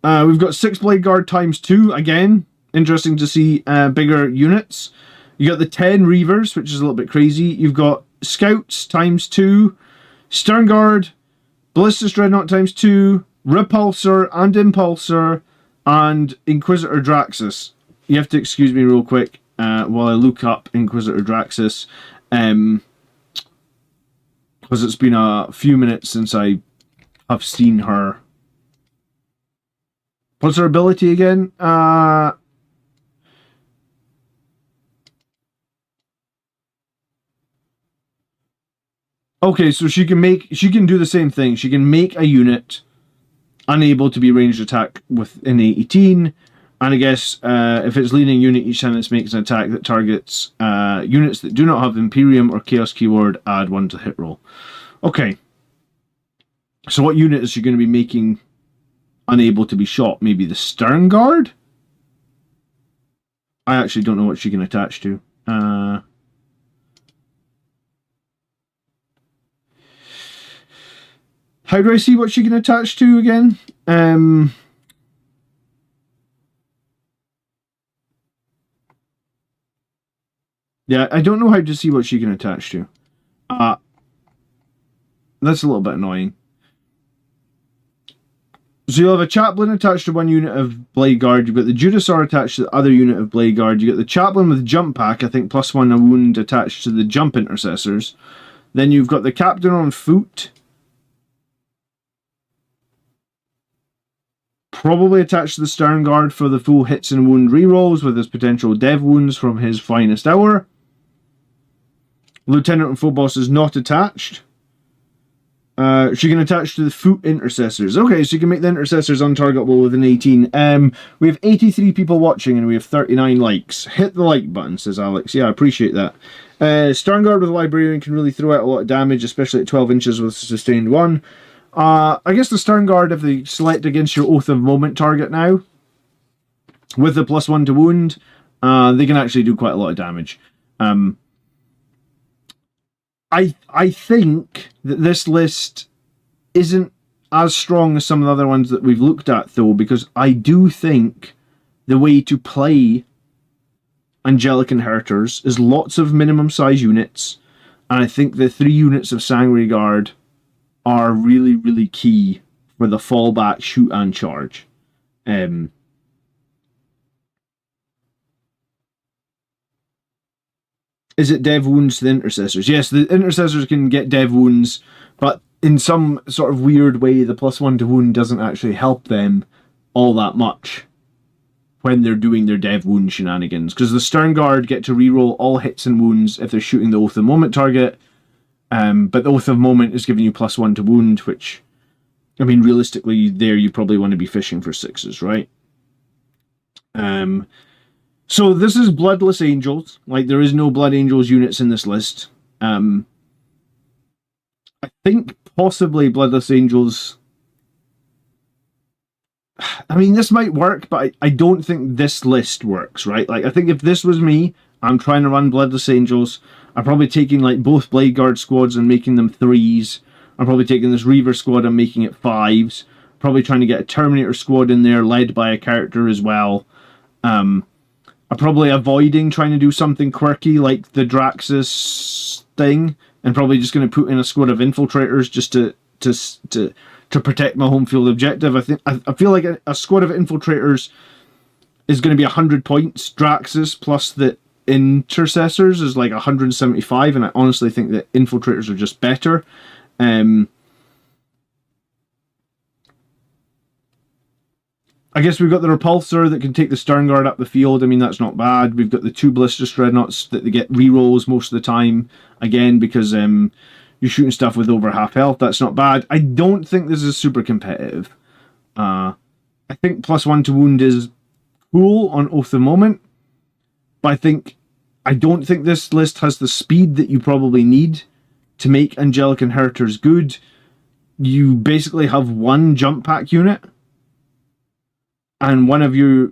We've got 6 Blade Guard ×2, again. Interesting to see bigger units. You got the 10 Reavers, which is a little bit crazy. You've got Scouts ×2, Stern Guard, Ballistus Dreadnought ×2, Repulsor and Impulsor, and Inquisitor Draxus. You have to excuse me real quick while I look up Inquisitor Draxus, because it's been a few minutes since I have seen her. What's her ability again? Okay, so she can do the same thing. She can make a unit unable to be ranged attack with an 18, and I guess if it's leading unit, each time it makes an attack that targets units that do not have Imperium or Chaos keyword, add 1 to hit roll. Okay. So what unit is she going to be making unable to be shot? Maybe the Stern Guard? I actually don't know what she can attach to. How do I see what she can attach to again? Yeah, I don't know how to see what she can attach to. That's a little bit annoying. So you'll have a Chaplain attached to 1 unit of Blade Guard. You've got the Judiciar attached to the other unit of Blade Guard. You've got the Chaplain with jump pack, I think +1 a wound attached to the jump Intercessors. Then you've got the Captain on foot. Probably attached to the Stern Guard for the full hits and wound rerolls with his potential dev wounds from his finest hour. Lieutenant and Phobos is not attached. She can attach to the foot Intercessors. Okay, so you can make the Intercessors untargetable with an 18. We have 83 people watching and we have 39 likes. Hit the like button, says Alex. Yeah, I appreciate that. Stern Guard with a Librarian can really throw out a lot of damage, especially at 12 inches with sustained 1. I guess the Stern Guard, if they select against your Oath of Moment target now, with the +1 to wound, they can actually do quite a lot of damage. I think that this list isn't as strong as some of the other ones that we've looked at, though, because I do think the way to play Angelic Inheritors is lots of minimum size units, and I think the 3 units of Sanguinary Guard are really, really key for the fallback, shoot, and charge. Is it dev wounds to the Intercessors? Yes, the Intercessors can get dev wounds, but in some sort of weird way, the +1 to wound doesn't actually help them all that much when they're doing their dev wound shenanigans. Because the Stern Guard get to reroll all hits and wounds if they're shooting the Oath of Moment target. But the Oath of Moment is giving you +1 to wound, which, I mean, realistically, there you probably want to be fishing for 6s, right? So this is Bloodless Angels. Like, there is no Blood Angels units in this list. I think possibly Bloodless Angels... I mean, this might work, but I don't think this list works, right? Like, I think if this was me, I'm trying to run Bloodless Angels, I'm probably taking like both Blade Guard squads and making them 3s. I'm probably taking this Reaver squad and making it 5s. Probably trying to get a Terminator squad in there led by a character as well. I'm probably avoiding trying to do something quirky like the Draxus thing, and probably just going to put in a squad of infiltrators just to protect my home field objective. I feel like a squad of infiltrators is going to be 100 points. Draxus plus the intercessors is like 175, and I honestly think that infiltrators are just better. I guess we've got the repulsor that can take the stern guard up the field. I mean, that's not bad. We've got the 2 ballistic dreadnoughts that they get rerolls most of the time, again, because you're shooting stuff with over half health. That's not bad. I don't think this is super competitive. I think +1 to wound is cool on Oath of Moment, but I don't think this list has the speed that you probably need to make Angelic Inheritors good. You basically have one jump pack unit, and one of your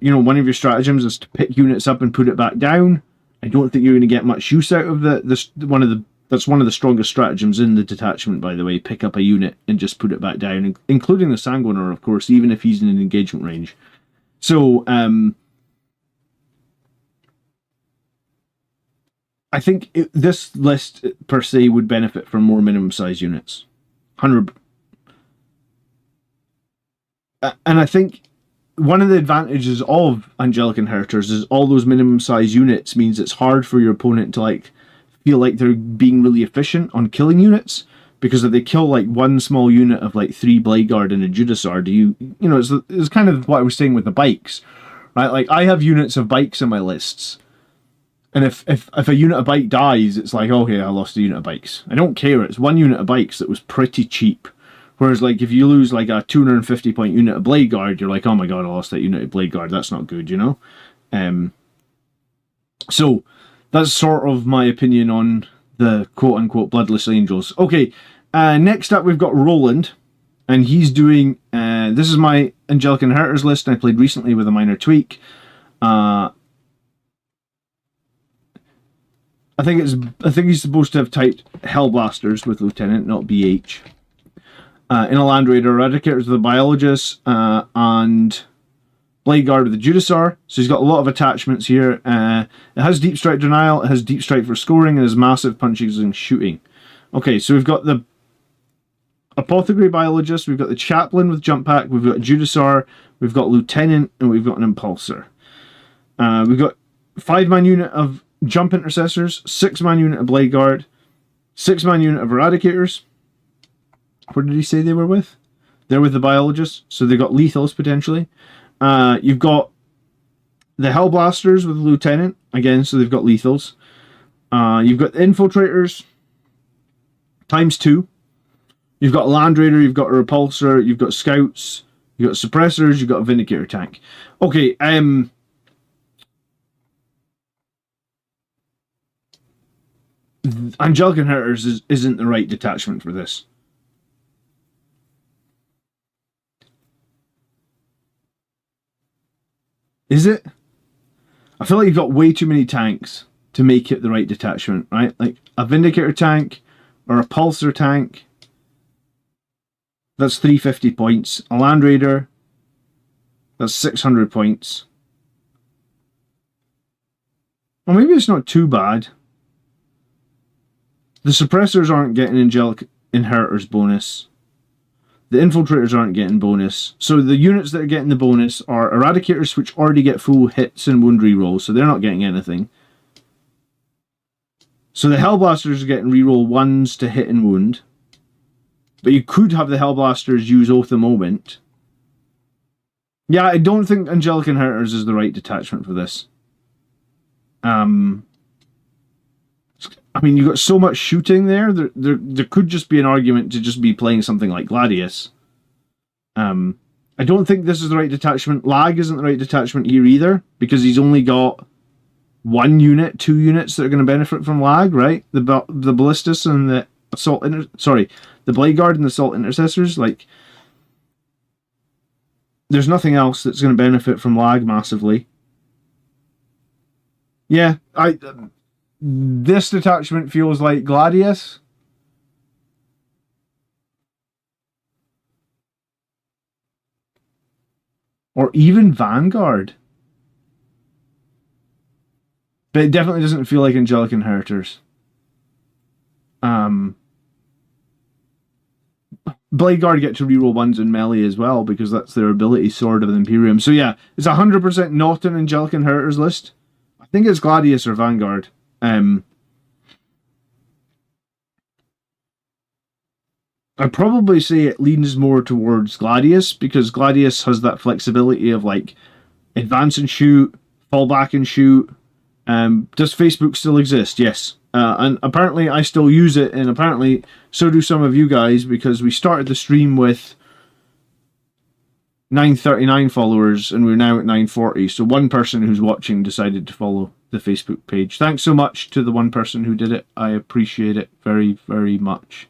stratagems is to pick units up and put it back down. I don't think you're going to get much use out of that's one of the strongest stratagems in the detachment, by the way. Pick up a unit and just put it back down, including the Sanguinor, of course, even if he's in an engagement range. So I think this list per se would benefit from more minimum size units. 100. And I think one of the advantages of Angelic Inheritors is all those minimum size units means it's hard for your opponent to like feel like they're being really efficient on killing units, because if they kill like one small unit of like 3 Blade Guard and a Judiciar, it's kind of what I was saying with the bikes, right? Like I have units of bikes in my lists, and if a unit of bike dies, it's like, okay, I lost a unit of bikes. I don't care. It's one unit of bikes that was pretty cheap. Whereas, like, if you lose, like, a 250-point unit of Blade Guard, you're like, oh my god, I lost that unit of Blade Guard. That's not good, you know? So, that's sort of my opinion on the quote-unquote Bloodless Angels. Okay, next up we've got Roland, and he's doing... this is my Angelic Inheritors list, and I played recently with a minor tweak. I think he's supposed to have typed Hellblasters with Lieutenant, not BH. In a Land Raider, Eradicators with the Biologist, and Blade Guard with the Judiciar. So he's got a lot of attachments here. It has Deep Strike Denial, it has Deep Strike for scoring, and has massive punching and shooting. Okay, so we've got the Apothecary Biologist, we've got the Chaplain with Jump Pack, we've got Judiciar, we've got Lieutenant, and we've got an Impulsor. We've got 5-man unit of Jump Intercessors, 6-man unit of Blade Guard, 6-man unit of Eradicators. What did he say they were with? They're with the Biologist, so they got lethals potentially. You've got the Hellblasters with the Lieutenant, again, so they've got lethals. You've got the Infiltrators, ×2. You've got a Land Raider, you've got a Repulsor, you've got Scouts, you've got Suppressors, you've got a Vindicator tank. Okay, Angelic Inheritors isn't the right detachment for this. Is it? I feel like you've got way too many tanks to make it the right detachment, right? Like a Vindicator tank or a Pulsar tank, that's 350 points. A Land Raider, that's 600 points. Well, maybe it's not too bad. The Suppressors aren't getting Angelic Inheritors bonus. The Infiltrators aren't getting bonus. So the units that are getting the bonus are Eradicators, which already get full hits and wound rerolls, so they're not getting anything. So the Hellblasters are getting reroll 1s to hit and wound. But you could have the Hellblasters use Oath of Moment. Yeah, I don't think Angelic Inheritors is the right detachment for this. I mean, you've got so much shooting there. There could just be an argument to just be playing something like Gladius. I don't think this is the right detachment. Lag isn't the right detachment here either, because he's only got 1 unit, 2 units that are going to benefit from lag, right? The Ballistas and the the Blade Guard and the Assault Intercessors. Like, there's nothing else that's going to benefit from lag massively. Yeah, this detachment feels like Gladius. Or even Vanguard. But it definitely doesn't feel like Angelic Inheritors. Blade Guard get to reroll ones in melee as well, because that's their ability, Sword of the Imperium. So yeah, it's 100% not an Angelic Inheritors list. I think it's Gladius or Vanguard. I'd probably say it leans more towards Gladius, because Gladius has that flexibility of like advance and shoot, fall back and shoot. Does Facebook still exist? Yes. And apparently I still use it, and apparently so do some of you guys, because we started the stream with 939 followers and we're now at 940. So one person who's watching decided to follow the Facebook page. Thanks so much to the one person who did it. I appreciate it very, very much.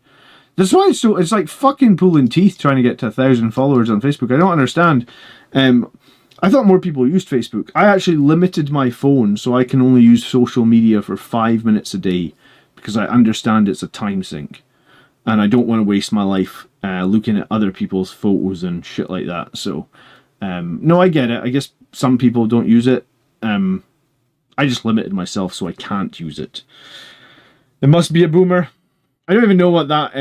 That's why it's like fucking pulling teeth trying to get to 1,000 followers on Facebook. I don't understand. I thought more people used Facebook. I actually limited my phone so I can only use social media for 5 minutes a day, because I understand it's a time sink. And I don't want to waste my life looking at other people's photos and shit like that. So, no, I get it. I guess some people don't use it. I just limited myself so I can't use it. It must be a boomer. I don't even know what that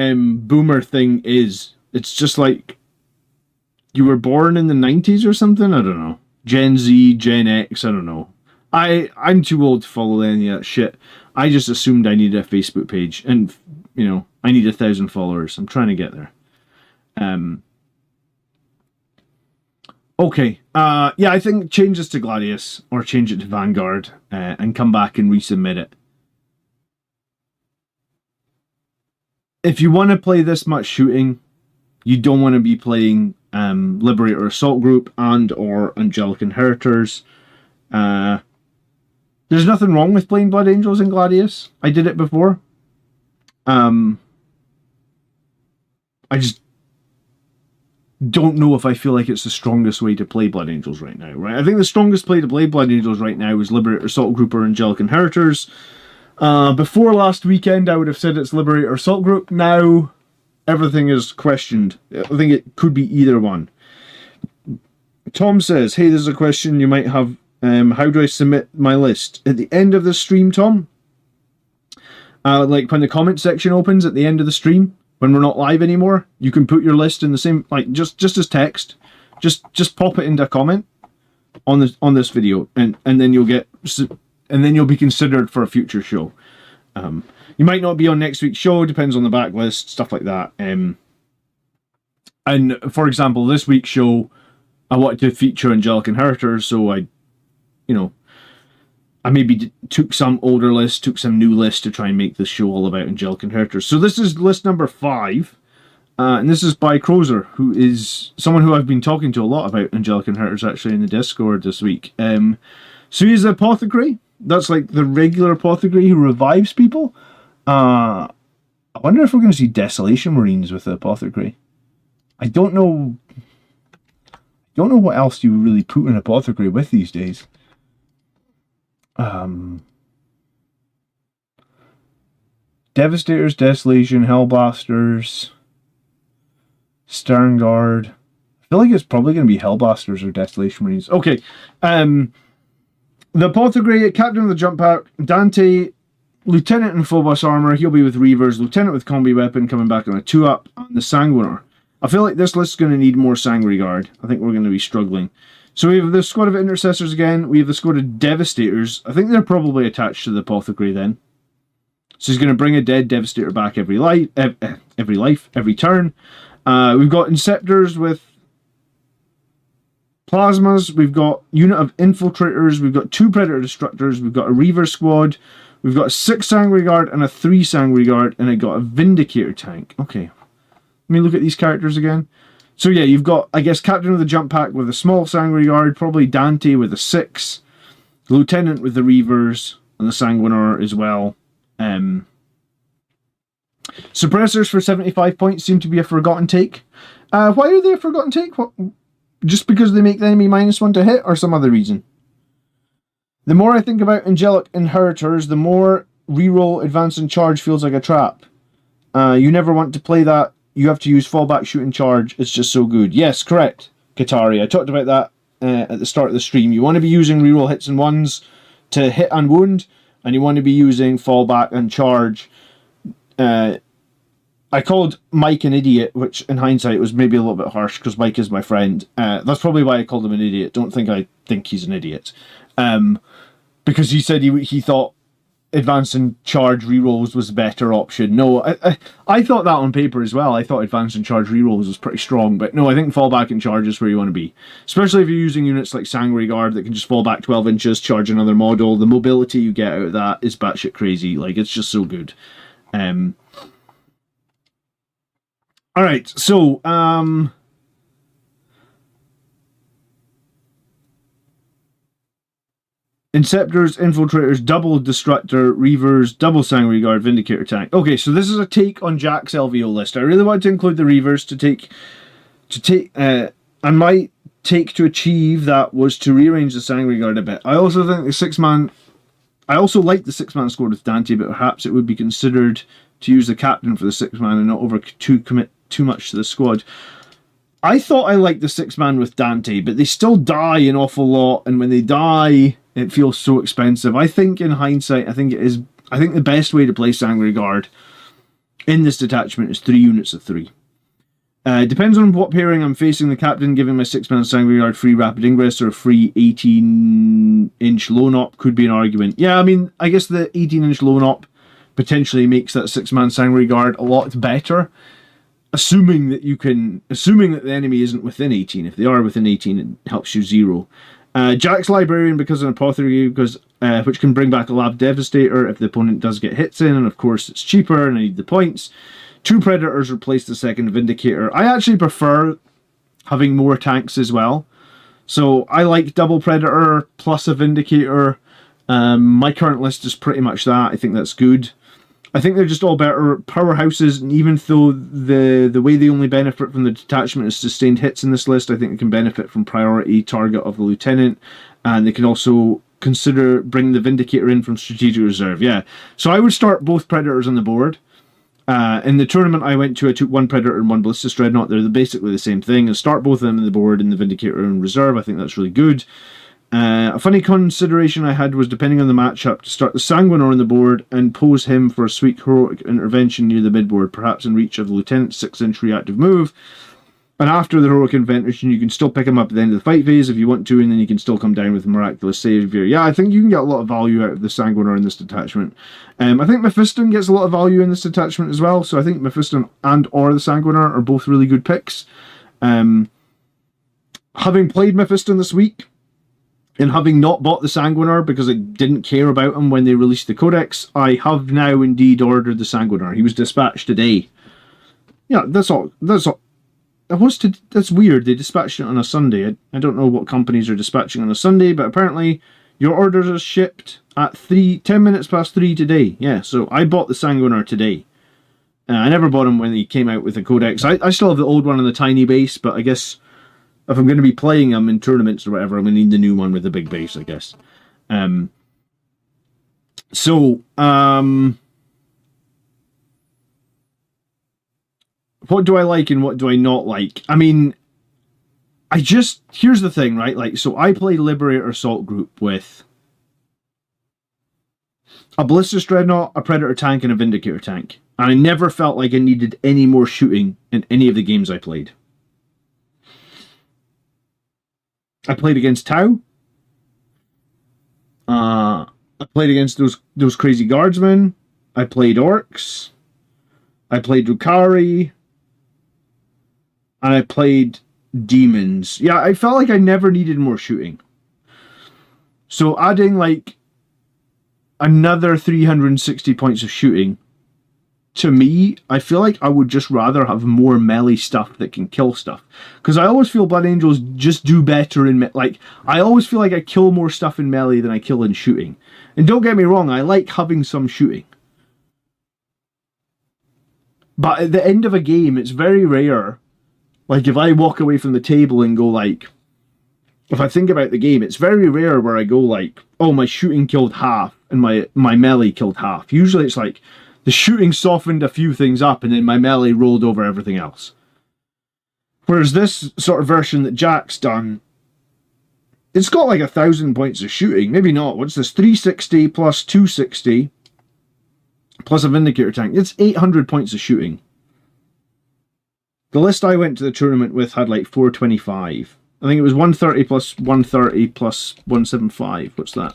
boomer thing is. It's just like, you were born in the 90s or something? I don't know. Gen Z, Gen X, I don't know. I'm too old to follow any of that shit. I just assumed I needed a Facebook page. And, you know, I need 1,000 followers. I'm trying to get there. Okay. Yeah, I think change this to Gladius, or change it to Vanguard, and come back and resubmit it. If you want to play this much shooting, you don't want to be playing Liberator Assault Group and or Angelic Inheritors. There's nothing wrong with playing Blood Angels and Gladius. I did it before. I just don't know if I feel like it's the strongest way to play Blood Angels right now, right? I think the strongest play to play Blood Angels right now is Liberator Assault Group or Angelic Inheritors. Before last weekend, I would have said it's Liberator Assault Group. Now, everything is questioned. I think it could be either one. Tom says, hey, there's a question you might have. How do I submit my list? At the end of the stream, Tom? Like when the comment section opens at the end of the stream, when we're not live anymore, you can put your list in the same, like just as text. Just pop it into a comment on this video, and then you'll get, and then you'll be considered for a future show. You might not be on next week's show, depends on the backlist, stuff like that. And for example, this week's show, I wanted to feature Angelic Inheritors, so I maybe took some older lists, took some new lists to try and make this show all about Angelic Inheritors. So this is list number 5, and this is by Crozer, who is someone who I've been talking to a lot about Angelic Inheritors actually in the Discord this week. So he's an apothecary. That's like the regular apothecary who revives people. I wonder if we're going to see Desolation Marines with the apothecary. I don't know what else you really put an apothecary with these days. Devastators, Desolation, Hellblasters, Sternguard. I feel like it's probably going to be Hellblasters or Desolation Marines. Okay. The apothecary, captain of the jump pack, Dante, lieutenant in Phobos armor. He'll be with Reavers, lieutenant with combi weapon, coming back on a 2-up, and the Sanguinar. I feel like this list is going to need more Sangry Guard. I think we're going to be struggling. So we have the squad of Intercessors again. We have the squad of Devastators. I think they're probably attached to the apothecary then. So he's going to bring a dead Devastator back every turn. We've got Inceptors with Plasmas. We've got unit of Infiltrators. We've got 2 Predator Destructors. We've got a Reaver squad. We've got a 6 Sangry Guard and a 3 Sangry Guard, and I got a Vindicator tank. Okay. Let me look at these characters again. So yeah, you've got, I guess, Captain of the Jump Pack with a small Sangry Guard, probably Dante with a 6, Lieutenant with the Reavers, and the Sanguinar as well. Suppressors for 75 points seem to be a forgotten take. Why are they a forgotten take? What, just because they make the enemy -1 to hit, or some other reason? The more I think about Angelic Inheritors, the more reroll, advance, and charge feels like a trap. You never want to play that. You have to use fallback, shoot, and charge. It's just so good. Yes, correct, Katari. I talked about that at the start of the stream. You want to be using reroll hits and ones to hit and wound, and you want to be using fallback and charge. I called Mike an idiot, which in hindsight was maybe a little bit harsh because Mike is my friend. That's probably why I called him an idiot. Don't think I think he's an idiot. Because he said he thought advance and charge rerolls was a better option. No, I thought that on paper as well. I thought advance and charge rerolls was pretty strong, but no, I think fallback and charge is where you want to be. Especially if you're using units like Sangre Guard that can just fall back 12 inches, charge another model. The mobility you get out of that is batshit crazy. Like, it's just so good. Alright, so, Inceptors, Infiltrators, double Destructor, Reavers, double Sangre Guard, Vindicator tank. Okay, so this is a take on Jack's LVO list. I really wanted to include the Reavers and my take to achieve that was to rearrange the Sangre Guard a bit. I also think I also like the 6-man squad with Dante, but perhaps it would be considered to use the captain for the 6-man and not commit too much to the squad. I thought I liked the 6-man with Dante, but they still die an awful lot, and when they die, it feels so expensive. I think in hindsight, I think the best way to play Sangre Guard in this detachment is 3 units of 3. It depends on what pairing I'm facing the captain, giving my 6-man Sangre Guard free rapid ingress or a free 18-inch lone op could be an argument. Yeah, I mean, I guess the 18-inch lone op potentially makes that 6-man Sangre Guard a lot better. Assuming that the enemy isn't within 18. If they are within 18, it helps you 0. Jack's Librarian because an Apothecary, which can bring back a Lab Devastator if the opponent does get hits in, and of course it's cheaper and I need the points. 2 Predators replace the second Vindicator. I actually prefer having more tanks as well. So I like double Predator plus a Vindicator. My current list is pretty much that. I think that's good. I think they're just all better powerhouses, and even though the way they only benefit from the detachment is sustained hits in this list, I think they can benefit from priority target of the lieutenant, and they can also consider bringing the Vindicator in from strategic reserve. Yeah, so I would start both Predators on the board. In the tournament I went to, I took 1 Predator and 1 Ballistic Dreadnought. They're basically the same thing, and start both of them on the board and the Vindicator in reserve. I think that's really good. A funny consideration I had was, depending on the matchup, to start the Sanguinor on the board and pose him for a sweet heroic intervention near the midboard, perhaps in reach of the Lieutenant's 6-inch reactive move. And after the heroic intervention, you can still pick him up at the end of the fight phase if you want to, and then you can still come down with a miraculous savior. Yeah, I think you can get a lot of value out of the Sanguinor in this detachment. I think Mephiston gets a lot of value in this detachment as well, so I think Mephiston and or the Sanguinor are both really good picks. Having played Mephiston this week, and having not bought the Sanguinor because I didn't care about him when they released the Codex, I have now indeed ordered the Sanguinor. He was dispatched today. Yeah, that's all. That's weird. They dispatched it on a Sunday. I don't know what companies are dispatching on a Sunday, but apparently your orders are shipped at 10 minutes past 3 today. Yeah, so I bought the Sanguinor today. I never bought him when he came out with the Codex. I still have the old one on the tiny base, but I guess if I'm going to be playing them in tournaments or whatever, I'm going to need the new one with the big base, I guess. What do I like and what do I not like? I mean, here's the thing, right? Like, so I play Liberator Assault Group with a Ballistic Dreadnought, a Predator tank, and a Vindicator tank. And I never felt like I needed any more shooting in any of the games I played. I played against Tau. I played against those crazy guardsmen. I played Orcs. I played Drukhari. And I played Demons. Yeah, I felt like I never needed more shooting. So adding like another 360 points of shooting, to me, I feel like I would just rather have more melee stuff that can kill stuff. Because I always feel Blood Angels just do better in I always feel like I kill more stuff in melee than I kill in shooting. And don't get me wrong, I like having some shooting. But at the end of a game, it's very rare. Like, if I walk away from the table and go like, if I think about the game, it's very rare where I go like, oh, my shooting killed half and my melee killed half. Usually it's like the shooting softened a few things up and then my melee rolled over everything else. Whereas this sort of version that Jack's done, it's got like 1,000 points of shooting. Maybe not. What's this? 360 plus 260 plus a Vindicator tank. It's 800 points of shooting. The list I went to the tournament with had like 425. I think it was 130 plus 130 plus 175. What's that?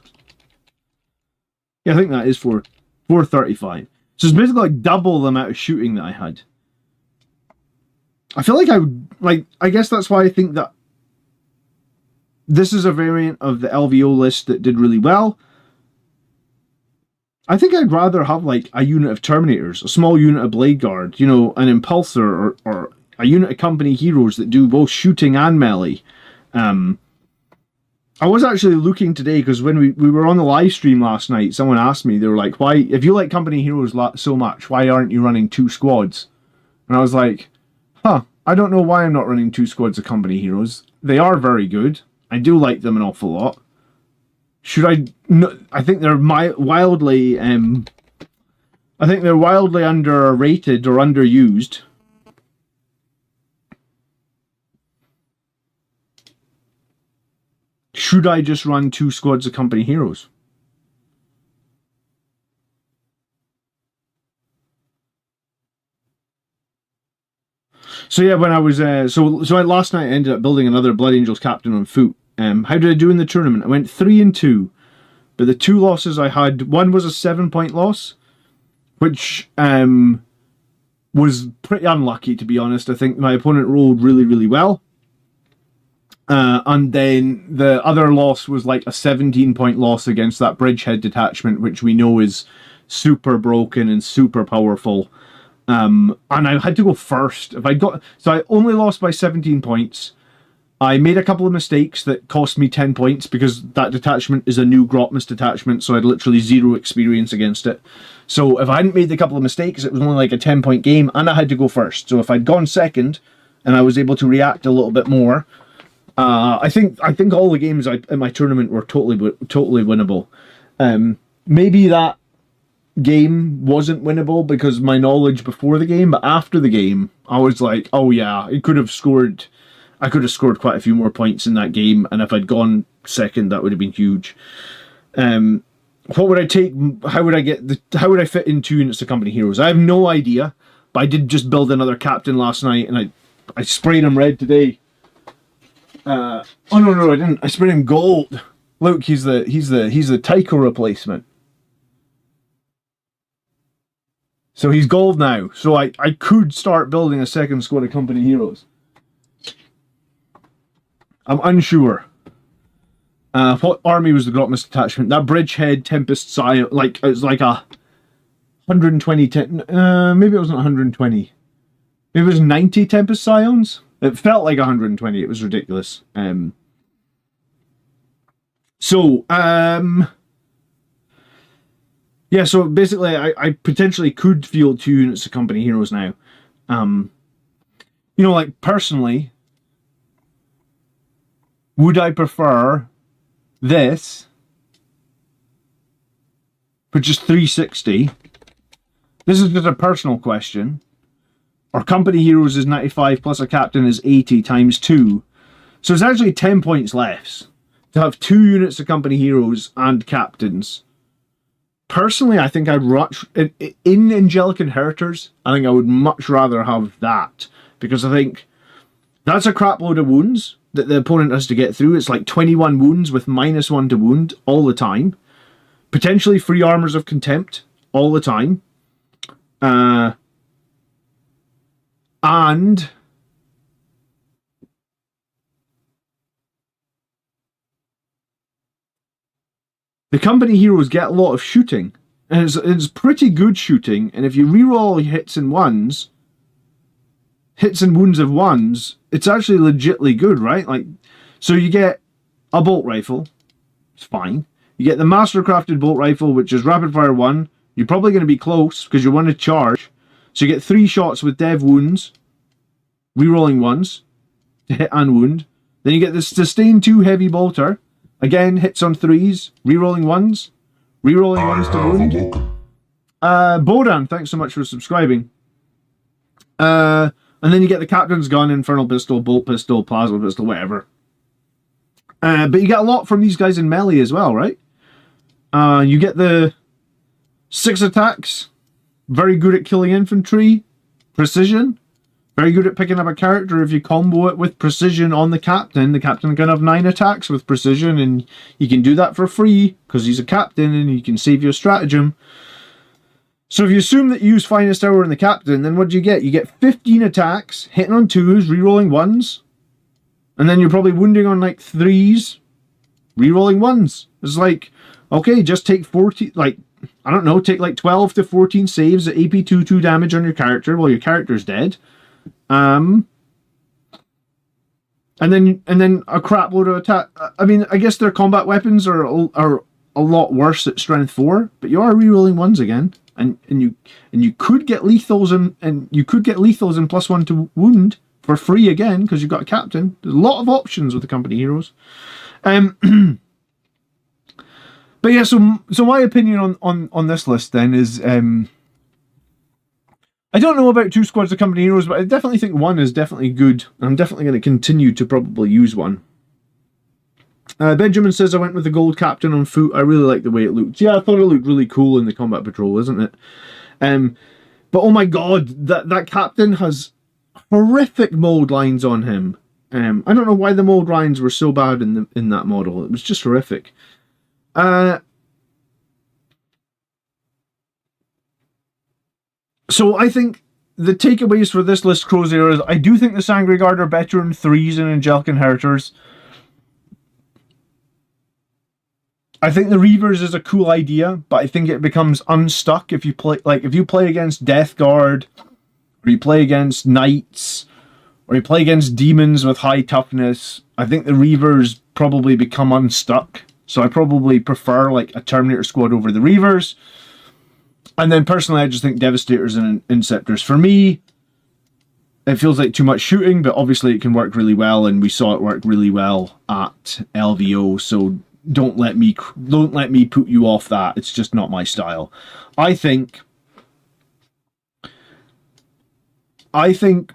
Yeah, I think that is 435. So it's basically like double the amount of shooting that I had. I feel like I would, like, I guess that's why I think that this is a variant of the LVO list that did really well. I think I'd rather have like a unit of Terminators, a small unit of Blade Guard, you know, an Impulsor, or a unit of Company Heroes that do both shooting and melee. I was actually looking today, because when we were on the live stream last night, someone asked me, they were like, why, if you like Company Heroes so much, why aren't you running 2 squads? And I was like, I don't know why I'm not running 2 squads of Company Heroes. They are very good. I do like them an awful lot. Should I? No, I think they're wildly. I think they're wildly underrated or underused. Should I just run 2 squads of Company Heroes? So yeah, when I was last night I ended up building another Blood Angels captain on foot. How did I do in the tournament? I went 3-2, but the 2 losses I had, one was a 7-point loss, which was pretty unlucky, to be honest. I think my opponent rolled really, really well. And then the other loss was like a 17-point loss against that Bridgehead detachment, which we know is super broken and super powerful. And I had to go first. So I only lost by 17 points. I made a couple of mistakes that cost me 10 points because that detachment is a new Grotmus detachment, so I had literally 0 experience against it. So if I hadn't made a couple of mistakes, it was only like a 10-point game, and I had to go first. So if I'd gone second, and I was able to react a little bit more, I think all the games in my tournament were totally winnable. Maybe that game wasn't winnable because my knowledge before the game, but after the game, I was like, oh yeah, I could have scored quite a few more points in that game, and if I'd gone second, that would have been huge. What would I take? How would I fit in 2 units of Company Heroes? I have no idea, but I did just build another captain last night, and I sprayed him red today. Oh no, I didn't. I sprayed him gold. Look, he's the Tycho replacement. So he's gold now. So I could start building a second squad of Company Heroes. I'm unsure. What army was the Grotmus detachment? That Bridgehead Tempest Scion, it was like a 120. Maybe it wasn't 120. Maybe it was 90 Tempest Scions. It felt like 120. It was ridiculous. Yeah, so basically I potentially could field 2 units of Company Heroes now. You know, like, personally, would I prefer this for just 360? This is just a personal question. Or Company Heroes is 95 plus a captain is 80 times 2. So it's actually 10 points less to have 2 units of Company Heroes and captains. Personally, I think I'd rush in Angelic Inheritors. I think I would much rather have that, because I think that's a crap load of wounds that the opponent has to get through. It's like 21 wounds with -1 to wound all the time. Potentially free armors of contempt all the time. And the Company Heroes get a lot of shooting, and it's pretty good shooting, and if you reroll hits and wounds of ones, it's actually legitly good, right? Like, so you get a bolt rifle, it's fine. You get the master-crafted bolt rifle, which is rapid fire 1. You're probably going to be close, because you want to charge. So you get 3 shots with dev wounds, rerolling 1s to hit and wound. Then you get the Sustain 2 Heavy Bolter. Again, hits on 3s, rerolling 1s. Rerolling 1s to wound. Bodan, thanks so much for subscribing. And then you get the Captain's Gun, Infernal Pistol, Bolt Pistol, Plasma Pistol, whatever. But you get a lot from these guys in melee as well, right? You get the 6 attacks, very good at killing infantry, precision, very good at picking up a character if you combo it with precision on the Captain. The Captain can have 9 attacks with precision, and you can do that for free, because he's a Captain, and he can save you a stratagem. So if you assume that you use Finest Hour in the Captain, then what do you get? You get 15 attacks, hitting on 2s, rerolling 1s, and then you're probably wounding on like 3s, rerolling 1s. It's like, okay, just take 40, like, I don't know, take like 12 to 14 saves at AP 2 damage on your character while your character's dead. And then a crap load of attack. I mean, I guess their combat weapons are a lot worse at strength 4, but you are rerolling 1s again. And you could get lethals and you could get lethals and +1 to wound for free again, because you've got a Captain. There's a lot of options with the company heroes. But yeah, so my opinion on this list then is, I don't know about 2 squads of company heroes, but I definitely think 1 is definitely good. I'm definitely going to continue to probably use 1. Benjamin says, I went with the gold Captain on foot. I really like the way it looked. Yeah, I thought it looked really cool in the combat patrol, isn't it? But oh my god, that Captain has horrific mold lines on him. I don't know why the mold lines were so bad in that model. It was just horrific. So I think the takeaways for this list, Crozier, is I do think the Sangre Guard are better in 3s and Angelic Inheritors. I think the Reavers is a cool idea, but I think it becomes unstuck if you play against Death Guard, or you play against Knights, or you play against Demons with high toughness. I think the Reavers probably become unstuck. So I probably prefer like a Terminator squad over the Reavers. And then personally, I just think Devastators and Inceptors. For me, it feels like too much shooting, but obviously it can work really well, and we saw it work really well at LVO. So don't let me put you off that. It's just not my style. I think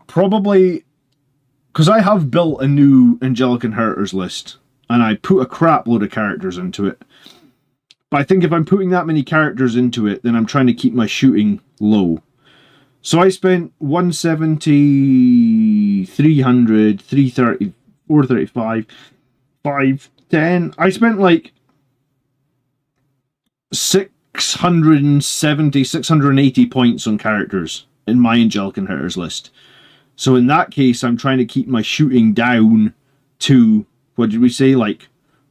probably, because I have built a new Angelic Inheritors list, and I put a crap load of characters into it. But I think if I'm putting that many characters into it, then I'm trying to keep my shooting low. So I spent 170, 300, 330, 435, 510. I spent like 670, 680 points on characters in my Angelic Inheritors list. So in that case, I'm trying to keep my shooting down to, what did we say, like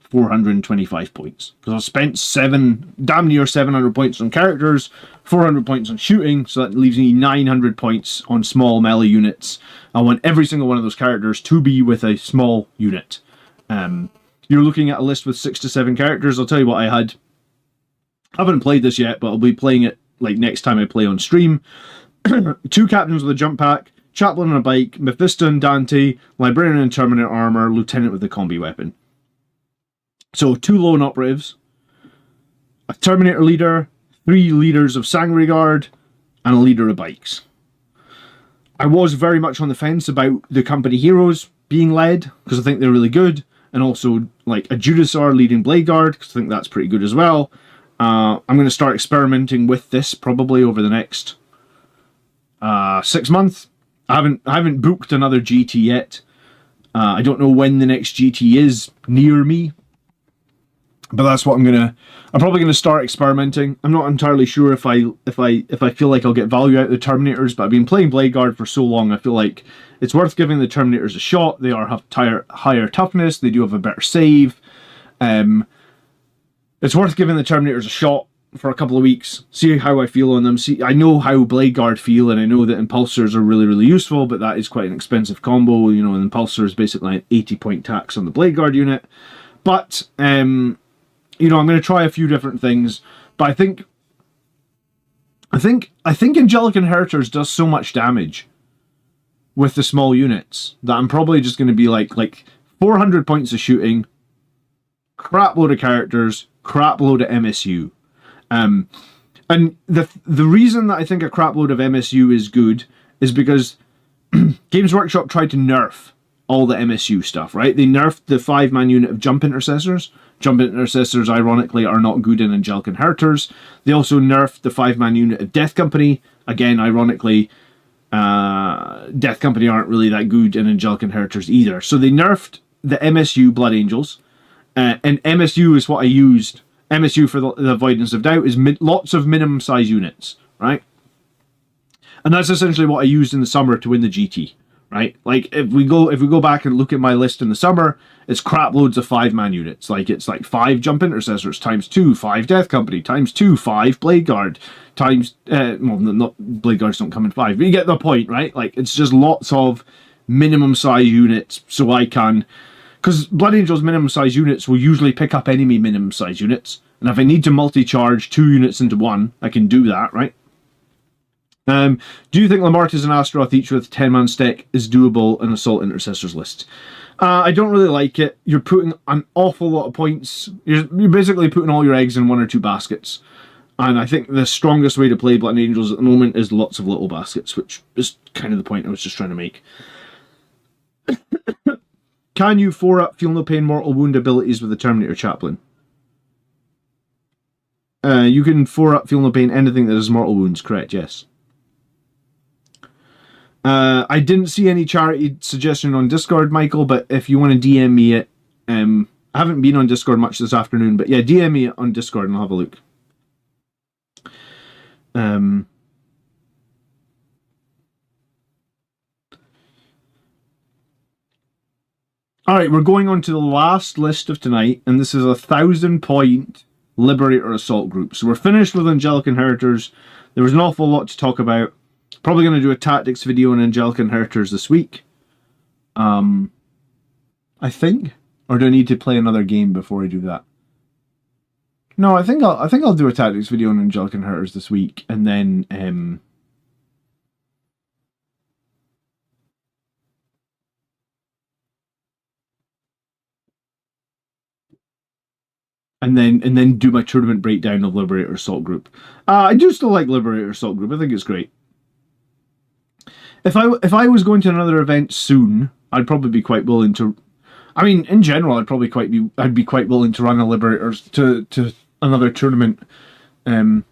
425 points. Because I spent damn near 700 points on characters, 400 points on shooting, so that leaves me 900 points on small melee units. I want every single one of those characters to be with a small unit. You're looking at a list with 6 to 7 characters. I'll tell you what I had. I haven't played this yet, but I'll be playing it like next time I play on stream. 2 captains with a jump pack, Chaplain on a bike, Mephisto and Dante, Librarian in Terminator armor, Lieutenant with a combi weapon. So 2 lone operatives, a Terminator leader, 3 leaders of Sangre Guard, and a leader of bikes. I was very much on the fence about the company heroes being led, because I think they're really good, and also like a Judasar leading Blade Guard, because I think that's pretty good as well. I'm going to start experimenting with this probably over the next 6 months. I haven't booked another GT yet. I don't know when the next GT is near me, but that's what I'm probably gonna start experimenting. I'm not entirely sure if I feel like I'll get value out of the Terminators, but I've been playing Blade Guard for so long, I feel like it's worth giving the Terminators a shot. They have higher toughness. They do have a better save. It's worth giving the Terminators a shot for a couple of weeks, see how I feel on them. See, I know how Blade Guard feel, and I know that Impulsors are really, really useful, but that is quite an expensive combo. You know, an Impulsor is basically an 80-point tax on the Blade Guard unit. But, you know, I'm going to try a few different things. But I think Angelic Inheritors does so much damage with the small units that I'm probably just going to be like 400 points of shooting, crap load of characters, crap load of MSU. And the reason that I think a crap load of MSU is good is because Games Workshop tried to nerf all the MSU stuff, right? They nerfed the 5-man unit of Jump Intercessors. Jump Intercessors, ironically, are not good in Angelic Inheritors. They also nerfed the 5-man unit of Death Company. Again, ironically, Death Company aren't really that good in Angelic Inheritors either. So they nerfed the MSU Blood Angels. And MSU is what I used. MSU, for the avoidance of doubt, is lots of minimum size units, right? And that's essentially what I used in the summer to win the GT. Right, like if we go back and look at my list in the summer, it's crap loads of 5-man units. Like it's like 5 Jump Intercessors times 2, 5 Death Company times 2, 5 Blade Guard times well, not Blade Guards don't come in 5, but you get the point, right? Like it's just lots of minimum size units, so I can, because Blood Angels minimum size units will usually pick up enemy minimum size units, and if I need to multi-charge 2 units into 1, I can do that, right? Do you think Lamartis and Astaroth each with 10-man stack is doable in Assault Intercessors list? I don't really like it. You're putting an awful lot of points. You're basically putting all your eggs in 1 or 2 baskets. And I think the strongest way to play Blood Angels at the moment is lots of little baskets, which is kind of the point I was just trying to make. Can you 4-up Feel No Pain Mortal Wound abilities with the Terminator Chaplain? You can 4-up Feel No Pain anything that has Mortal Wounds, correct, yes. I didn't see any charity suggestion on Discord, Michael, but if you want to DM me it, I haven't been on Discord much this afternoon, but yeah, DM me it on Discord and I'll have a look. Alright, we're going on to the last list of tonight, and this is a 1,000-point Liberator Assault group. So we're finished with Angelic Inheritors. There was an awful lot to talk about. Probably going to do a tactics video on Angelic Inheritors this week. I think, or do I need to play another game before I do that? No, I think I'll do a tactics video on Angelic Inheritors this week, and then and then do my tournament breakdown of Liberator Assault group. I do still like Liberator Assault group. I think it's great. If I was going to another event soon, I'd probably be quite willing to. I mean, in general, I'd be quite willing to run a Liberators to another tournament. I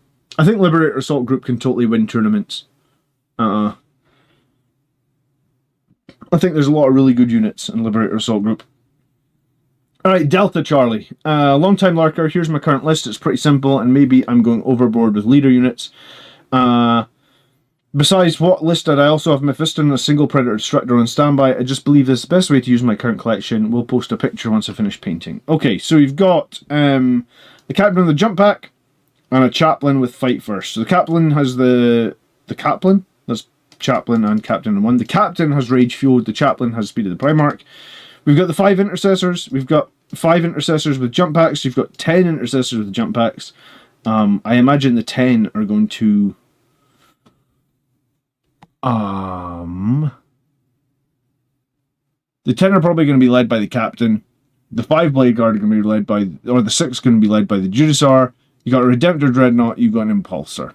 think Liberator Assault group can totally win tournaments. I think there's a lot of really good units in Liberator Assault group. Alright, Delta Charlie. Long-time lurker, here's my current list. It's pretty simple, and maybe I'm going overboard with leader units. Besides what listed, I also have Mephisto and a single Predator Destructor on standby. I just believe this is the best way to use my current collection. We'll post a picture once I finish painting. Okay, so you've got the Captain of the Jump Pack and a Chaplain with Fight First. So the Captain has the Captain. That's Chaplain and Captain in one. The Captain has Rage Fueled. The Chaplain has Speed of the Primarch. We've got the 5 Intercessors. We've got 5 Intercessors with Jump Packs. You've got 10 Intercessors with Jump Packs. I imagine the 10 are going to... The 10 are probably going to be led by the Captain. The 5 Blade Guard are going to be led by... Or the 6 are going to be led by the Judiciar. You got a Redemptor Dreadnought. You got an Impulsor.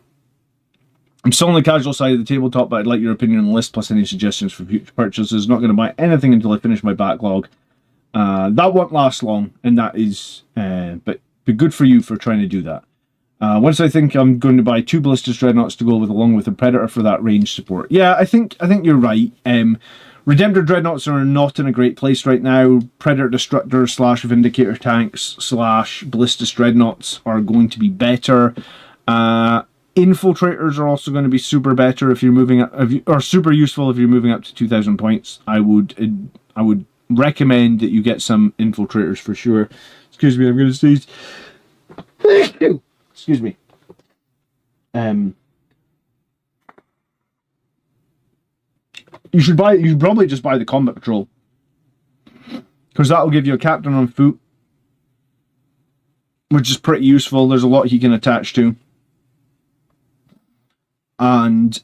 I'm still on the casual side of the tabletop, but I'd like your opinion on the list, plus any suggestions for future purchases. Not going to buy anything until I finish my backlog. That won't last long, and that is... but good for you for trying to do that. Once I think I'm going to buy 2 Ballistas Dreadnoughts to go with along with a Predator for that range support. Yeah, I think you're right. Redemptor Dreadnoughts are not in a great place right now. Predator Destructor / Vindicator tanks / Ballistas Dreadnoughts are going to be better. Infiltrators are also going to be super better if you're moving up, or super useful if you're moving up to 2,000 points. I would recommend that you get some infiltrators for sure. Excuse me, I'm going to sneeze. Excuse me. You should probably just buy the Combat Patrol, because that will give you a Captain on foot, which is pretty useful. There's a lot he can attach to. And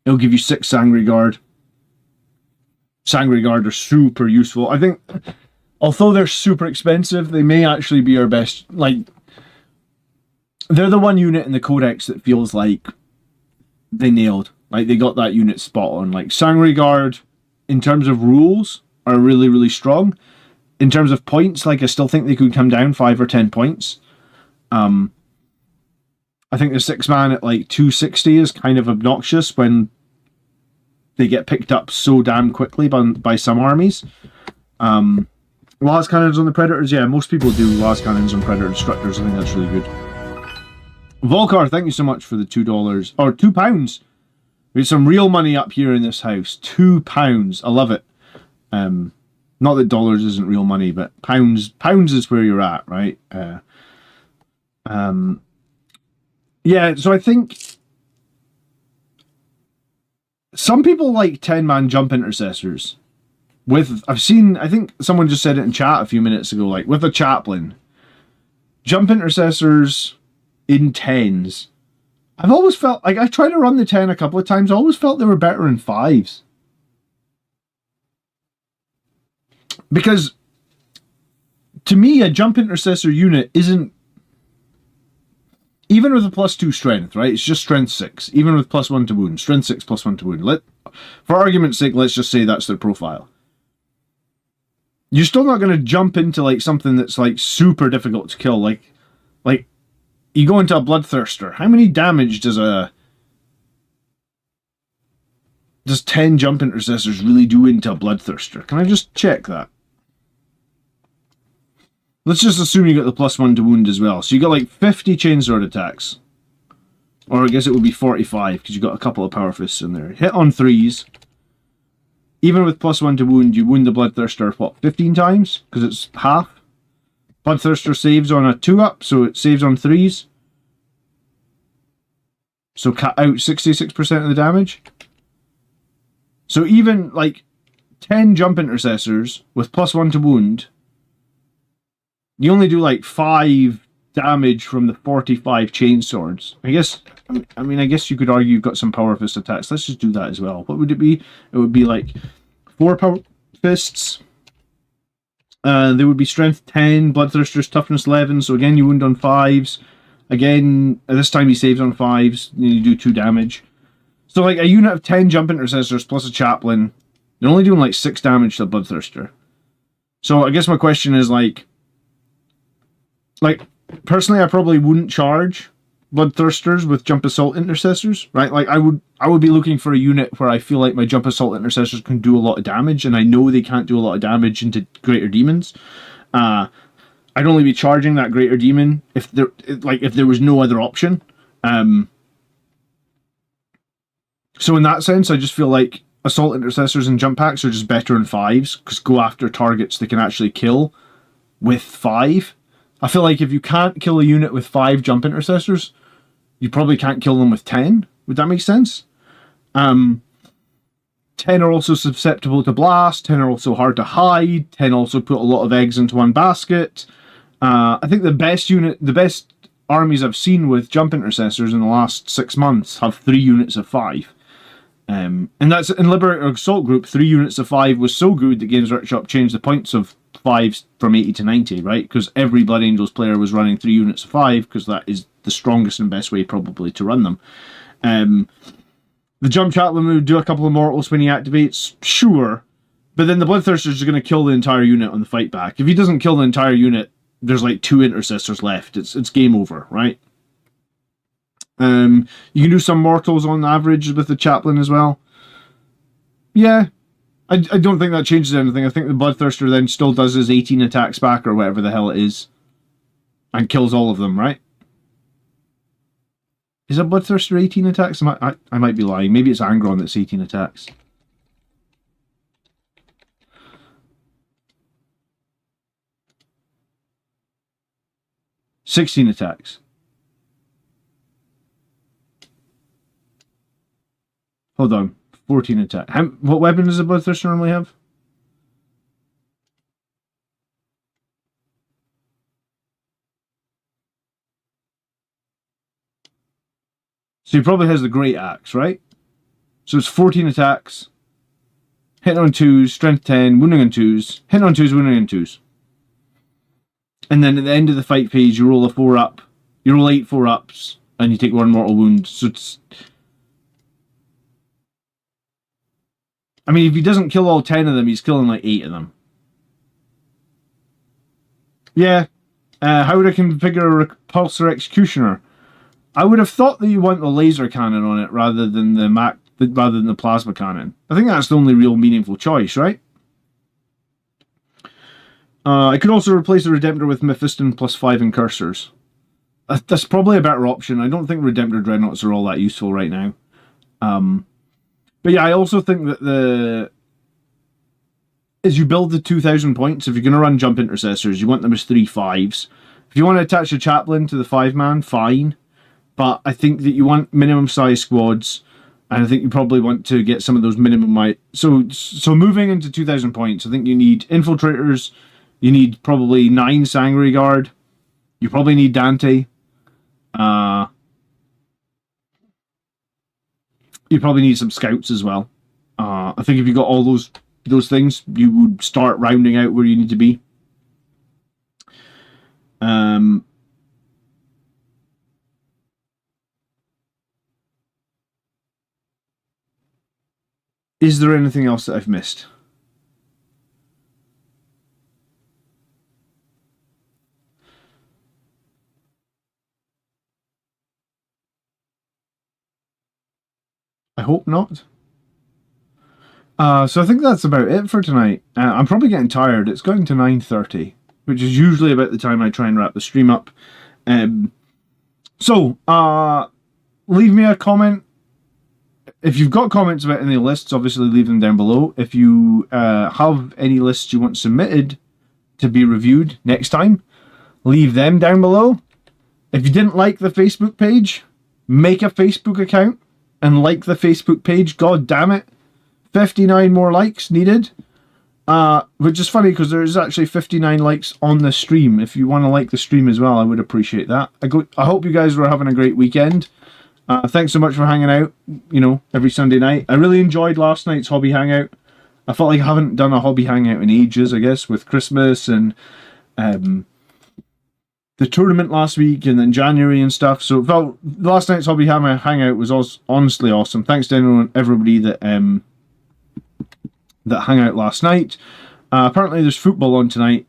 it'll give you 6 Sangry Guard. Sangre Guard are super useful. I think, although they're super expensive, they may actually be our best. Like, they're the one unit in the Codex that feels like they nailed. Like, they got that unit spot on. Like, Sangre Guard, in terms of rules, are really, really strong. In terms of points, like, I still think they could come down 5 or 10 points. I think the 6-man at, like, 260 is kind of obnoxious when they get picked up so damn quickly by some armies. Las Cannons on the Predators, yeah, most people do Las Cannons on Predator Destructors. I think that's really good. Volcar, thank you so much for the $2 or £2. We have some real money up here in this house. £2. I love it. Not that dollars isn't real money, but pounds is where you're at, right? Yeah, so I think some people like 10-man jump intercessors. I think someone just said it in chat a few minutes ago, like with a chaplain. Jump intercessors in 10s. I've always felt, like I tried to run the 10 a couple of times, I always felt they were better in 5s. Because, to me, a jump intercessor unit isn't, even with a +2 strength, right? It's just strength 6. Even with +1 to wound. Strength 6 +1 to wound. For argument's sake, let's just say that's their profile. You're still not going to jump into like something that's like super difficult to kill. Like you go into a Bloodthirster. How many damage does 10 jump intercessors really do into a Bloodthirster? Can I just check that? Let's just assume you got the +1 to wound as well. So you got like 50 chainsword attacks. Or I guess it would be 45 because you got a couple of power fists in there. Hit on 3s. Even with +1 to wound, you wound the Bloodthirster, what, 15 times? Because it's half. Bloodthirster saves on a 2-up, so it saves on 3s. So cut out 66% of the damage. So even like 10 jump intercessors with +1 to wound, you only do like 5 damage from the 45 chainswords. I guess you could argue you've got some power fist attacks. Let's just do that as well. What would it be? It would be like 4 power fists. They would be strength 10, Bloodthirster's toughness 11. So again, you wound on 5s. Again, this time he saves on 5s. And you do 2 damage. So like a unit of 10 jump intercessors plus a chaplain, they're only doing like 6 damage to a Bloodthirster. So I guess my question is like personally, I probably wouldn't charge Bloodthirsters with jump assault intercessors, right? Like I would be looking for a unit where I feel like my jump assault intercessors can do a lot of damage, and I know they can't do a lot of damage into greater demons. I'd only be charging that greater demon if there was no other option. So in that sense, I just feel like assault intercessors and jump packs are just better in 5s because go after targets they can actually kill with 5. I feel like if you can't kill a unit with 5 jump intercessors, you probably can't kill them with 10. Would that make sense? 10 are also susceptible to blast. 10 are also hard to hide. 10 also put a lot of eggs into one basket. I think the best armies I've seen with jump intercessors in the last 6 months have 3 units of 5. And that's in Liberator Assault Group. 3 units of 5 was so good that Games Workshop changed the points of 5s from 80 to 90, right? Because every Blood Angels player was running 3 units of 5 because that is the strongest and best way probably to run them. The jump chaplain would do a couple of mortals when he activates, sure, but then the Bloodthirsters are going to kill the entire unit on the fight back. If he doesn't kill the entire unit, there's like 2 intercessors left. It's game over, right? You can do some mortals on average with the chaplain as well. Yeah. I don't think that changes anything. I think the Bloodthirster then still does his 18 attacks back or whatever the hell it is. And kills all of them, right? Is a Bloodthirster 18 attacks? I might be lying. Maybe it's Angron that's 18 attacks. "16 attacks. Hold on. 14 attack. What weapon does a Bloodthirster normally have? So he probably has the Great Axe, right? So it's 14 attacks. hitting on 2s, strength 10, wounding on 2s, hitting on 2s, wounding on 2s. And then at the end of the fight phase, you roll a 4-up. You roll 8 4-ups, and you take 1 mortal wound. So it's... I mean, if he doesn't kill all 10 of them, he's killing like 8 of them. Yeah. How would I configure a repulsor executioner? I would have thought that you want the laser cannon on it rather than the plasma cannon. I think that's the only real meaningful choice, right? I could also replace the Redemptor with Mephiston +5 and cursors. That's probably a better option. I don't think Redemptor Dreadnoughts are all that useful right now. But yeah, I also think that as you build the 2,000 points, if you're going to run jump intercessors, you want them as 3 5s. If you want to attach a chaplain to the 5-man, fine. But I think that you want minimum size squads, and I think you probably want to get some of those minimum... So moving into 2,000 points, I think you need infiltrators, you need probably 9 Sangre Guard, you probably need Dante, you probably need some scouts as well. I think if you got all those things, you would start rounding out where you need to be. Is there anything else that I've missed? I hope not. So I think that's about it for tonight. I'm probably getting tired. It's going to 9:30, which is usually about the time I try and wrap the stream up. So leave me a comment. If you've got comments about any lists, obviously leave them down below. If you have any lists you want submitted to be reviewed next time, leave them down below. If you didn't like the Facebook page, make a Facebook account and like the Facebook page. God damn it. 59 more likes needed. Which is funny because there's actually 59 likes on the stream. If you want to like the stream as well, I would appreciate that. I hope you guys were having a great weekend. Thanks so much for hanging out, every Sunday night. I really enjoyed last night's hobby hangout. I felt like I haven't done a hobby hangout in ages, I guess, with Christmas and the tournament last week and then January and stuff. So it felt last night's hobby hangout was honestly awesome. Thanks to everybody that hung out last night. Apparently there's football on tonight.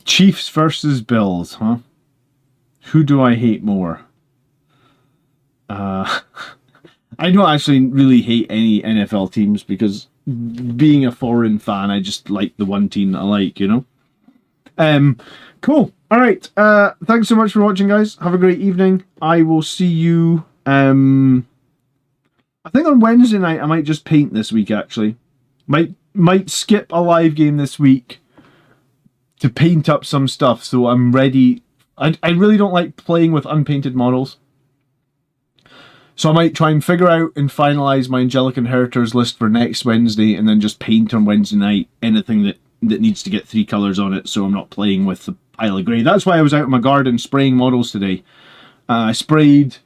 Chiefs versus Bills, huh? Who do I hate more? I don't actually really hate any NFL teams because being a foreign fan, I just like the one team that I like, Cool. All right. Thanks so much for watching, guys. Have a great evening. I will see you. I think on Wednesday night I might just paint this week. Actually, might skip a live game this week to paint up some stuff so I'm ready. I really don't like playing with unpainted models. So I might try and figure out and finalise my Angelic Inheritors list for next Wednesday and then just paint on Wednesday night anything that needs to get 3 colours on it so I'm not playing with the pile of grey. That's why I was out in my garden spraying models today. I sprayed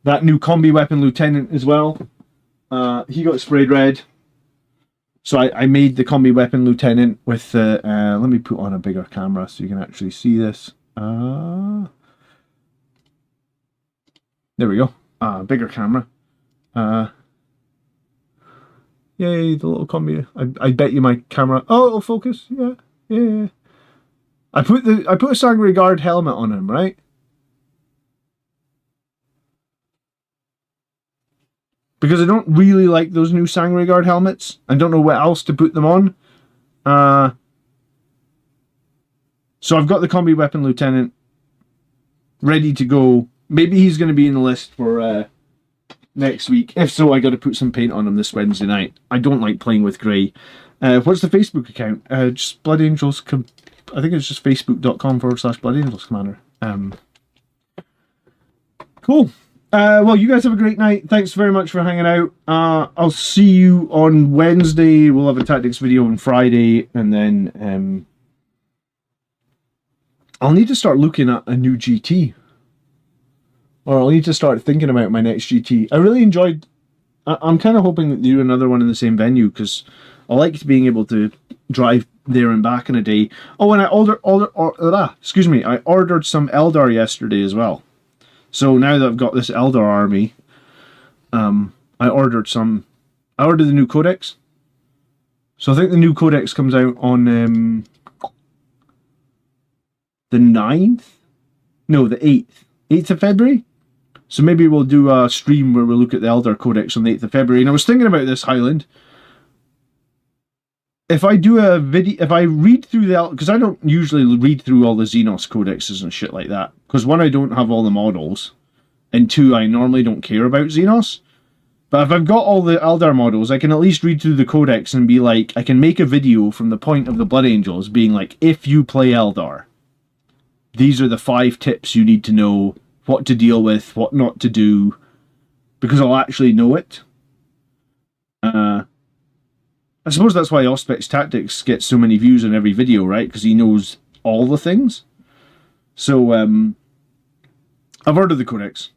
that new combi weapon lieutenant as well. He got sprayed red. So I made the combi weapon lieutenant with the... let me put on a bigger camera so you can actually see this. There we go. Bigger camera. Yay, the little combi. I bet you my camera... Oh, it'll focus. Yeah. I put a Sangre Guard helmet on him, right? Because I don't really like those new Sangre Guard helmets. I don't know what else to put them on. So I've got the combi weapon lieutenant ready to go. Maybe he's going to be in the list for next week. If so, I got to put some paint on him this Wednesday night. I don't like playing with grey. What's the Facebook account? Just Blood Angels. I think it's just facebook.com/Blood Angels Commander. Cool. Well, you guys have a great night. Thanks very much for hanging out. I'll see you on Wednesday. We'll have a tactics video on Friday, and then I'll need to start looking at a new GT. Or I'll need to start thinking about my next GT. I really enjoyed I'm kind of hoping that they do another one in the same venue, because I liked being able to drive there and back in a day. Oh, and I I ordered some Eldar yesterday as well. So now that I've got this Eldar army, I ordered the new codex. So I think the new codex comes out on the 9th? No, the 8th. 8th of February? So maybe we'll do a stream where we'll look at the Eldar Codex on the 8th of February. And I was thinking about this, Highland. If I do a video, if I read through because I don't usually read through all the Xenos codexes and shit like that. Because one, I don't have all the models. And two, I normally don't care about Xenos. But if I've got all the Eldar models, I can at least read through the codex and be like, I can make a video from the point of the Blood Angels being like, if you play Eldar, these are the 5 tips you need to know, what to deal with, what not to do, because I'll actually know it. I suppose that's why Auspex Tactics gets so many views on every video, right? Because he knows all the things. So, I've ordered the codex.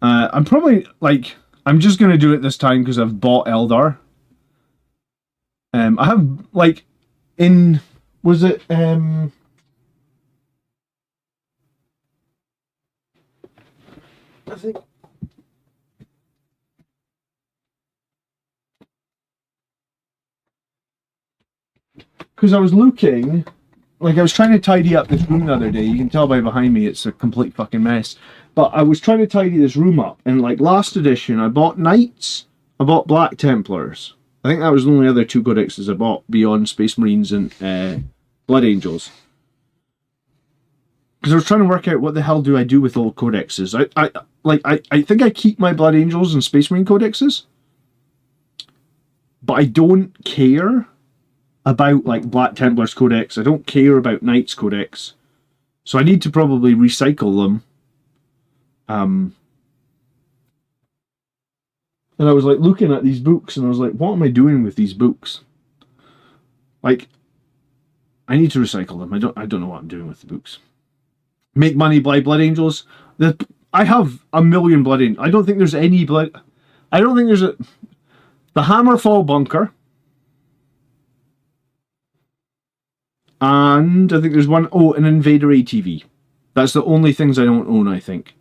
I'm probably, like, I'm just going to do it this time because I've bought Eldar. I have, like, was it, I think, because I was looking, like I was trying to tidy up this room the other day. You can tell by behind me it's a complete fucking mess. But I was trying to tidy this room up, and like last edition I bought Knights, I bought Black Templars. I think that was the only other 2 codexes I bought beyond Space Marines and Blood Angels. Because I was trying to work out what the hell do I do with all codexes. I think I keep my Blood Angels and Space Marine codexes, but I don't care about like Black Templars Codex. I don't care about Knights Codex. So I need to probably recycle them. And I was like looking at these books and I was like, what am I doing with these books? Like, I need to recycle them. I don't know what I'm doing with the books. Make money, buy Blood Angels. I have a million Blood Angels. I don't think there's any Blood... I don't think there's a... The Hammerfall Bunker. And I think there's one... Oh, an Invader ATV. That's the only things I don't own, I think.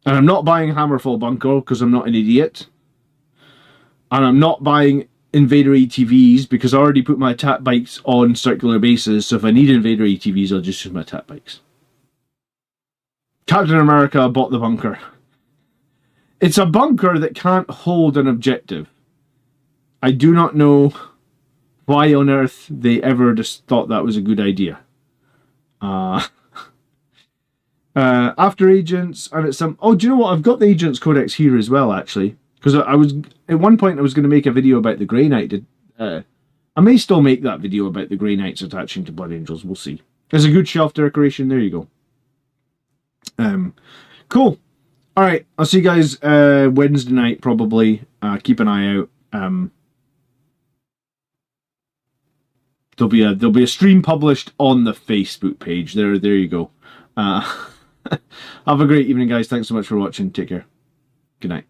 And I'm not buying Hammerfall Bunker because I'm not an idiot. And I'm not buying Invader ATVs because I already put my attack bikes on circular bases. So if I need Invader ATVs, I'll just use my attack bikes. Captain America bought the bunker. It's a bunker that can't hold an objective. I do not know why on earth they ever just thought that was a good idea. After Agents, and it's some... Oh, do you know what? I've got the Agents Codex here as well, actually. Because I was... At one point, I was going to make a video about the Grey Knight. I may still make that video about the Grey Knights attaching to Blood Angels. We'll see. There's a good shelf decoration. There you go. Cool. Alright, I'll see you guys Wednesday night, probably. Keep an eye out. There'll be a stream published on the Facebook page. There you go. Have a great evening, guys. Thanks so much for watching. Take care. Good night.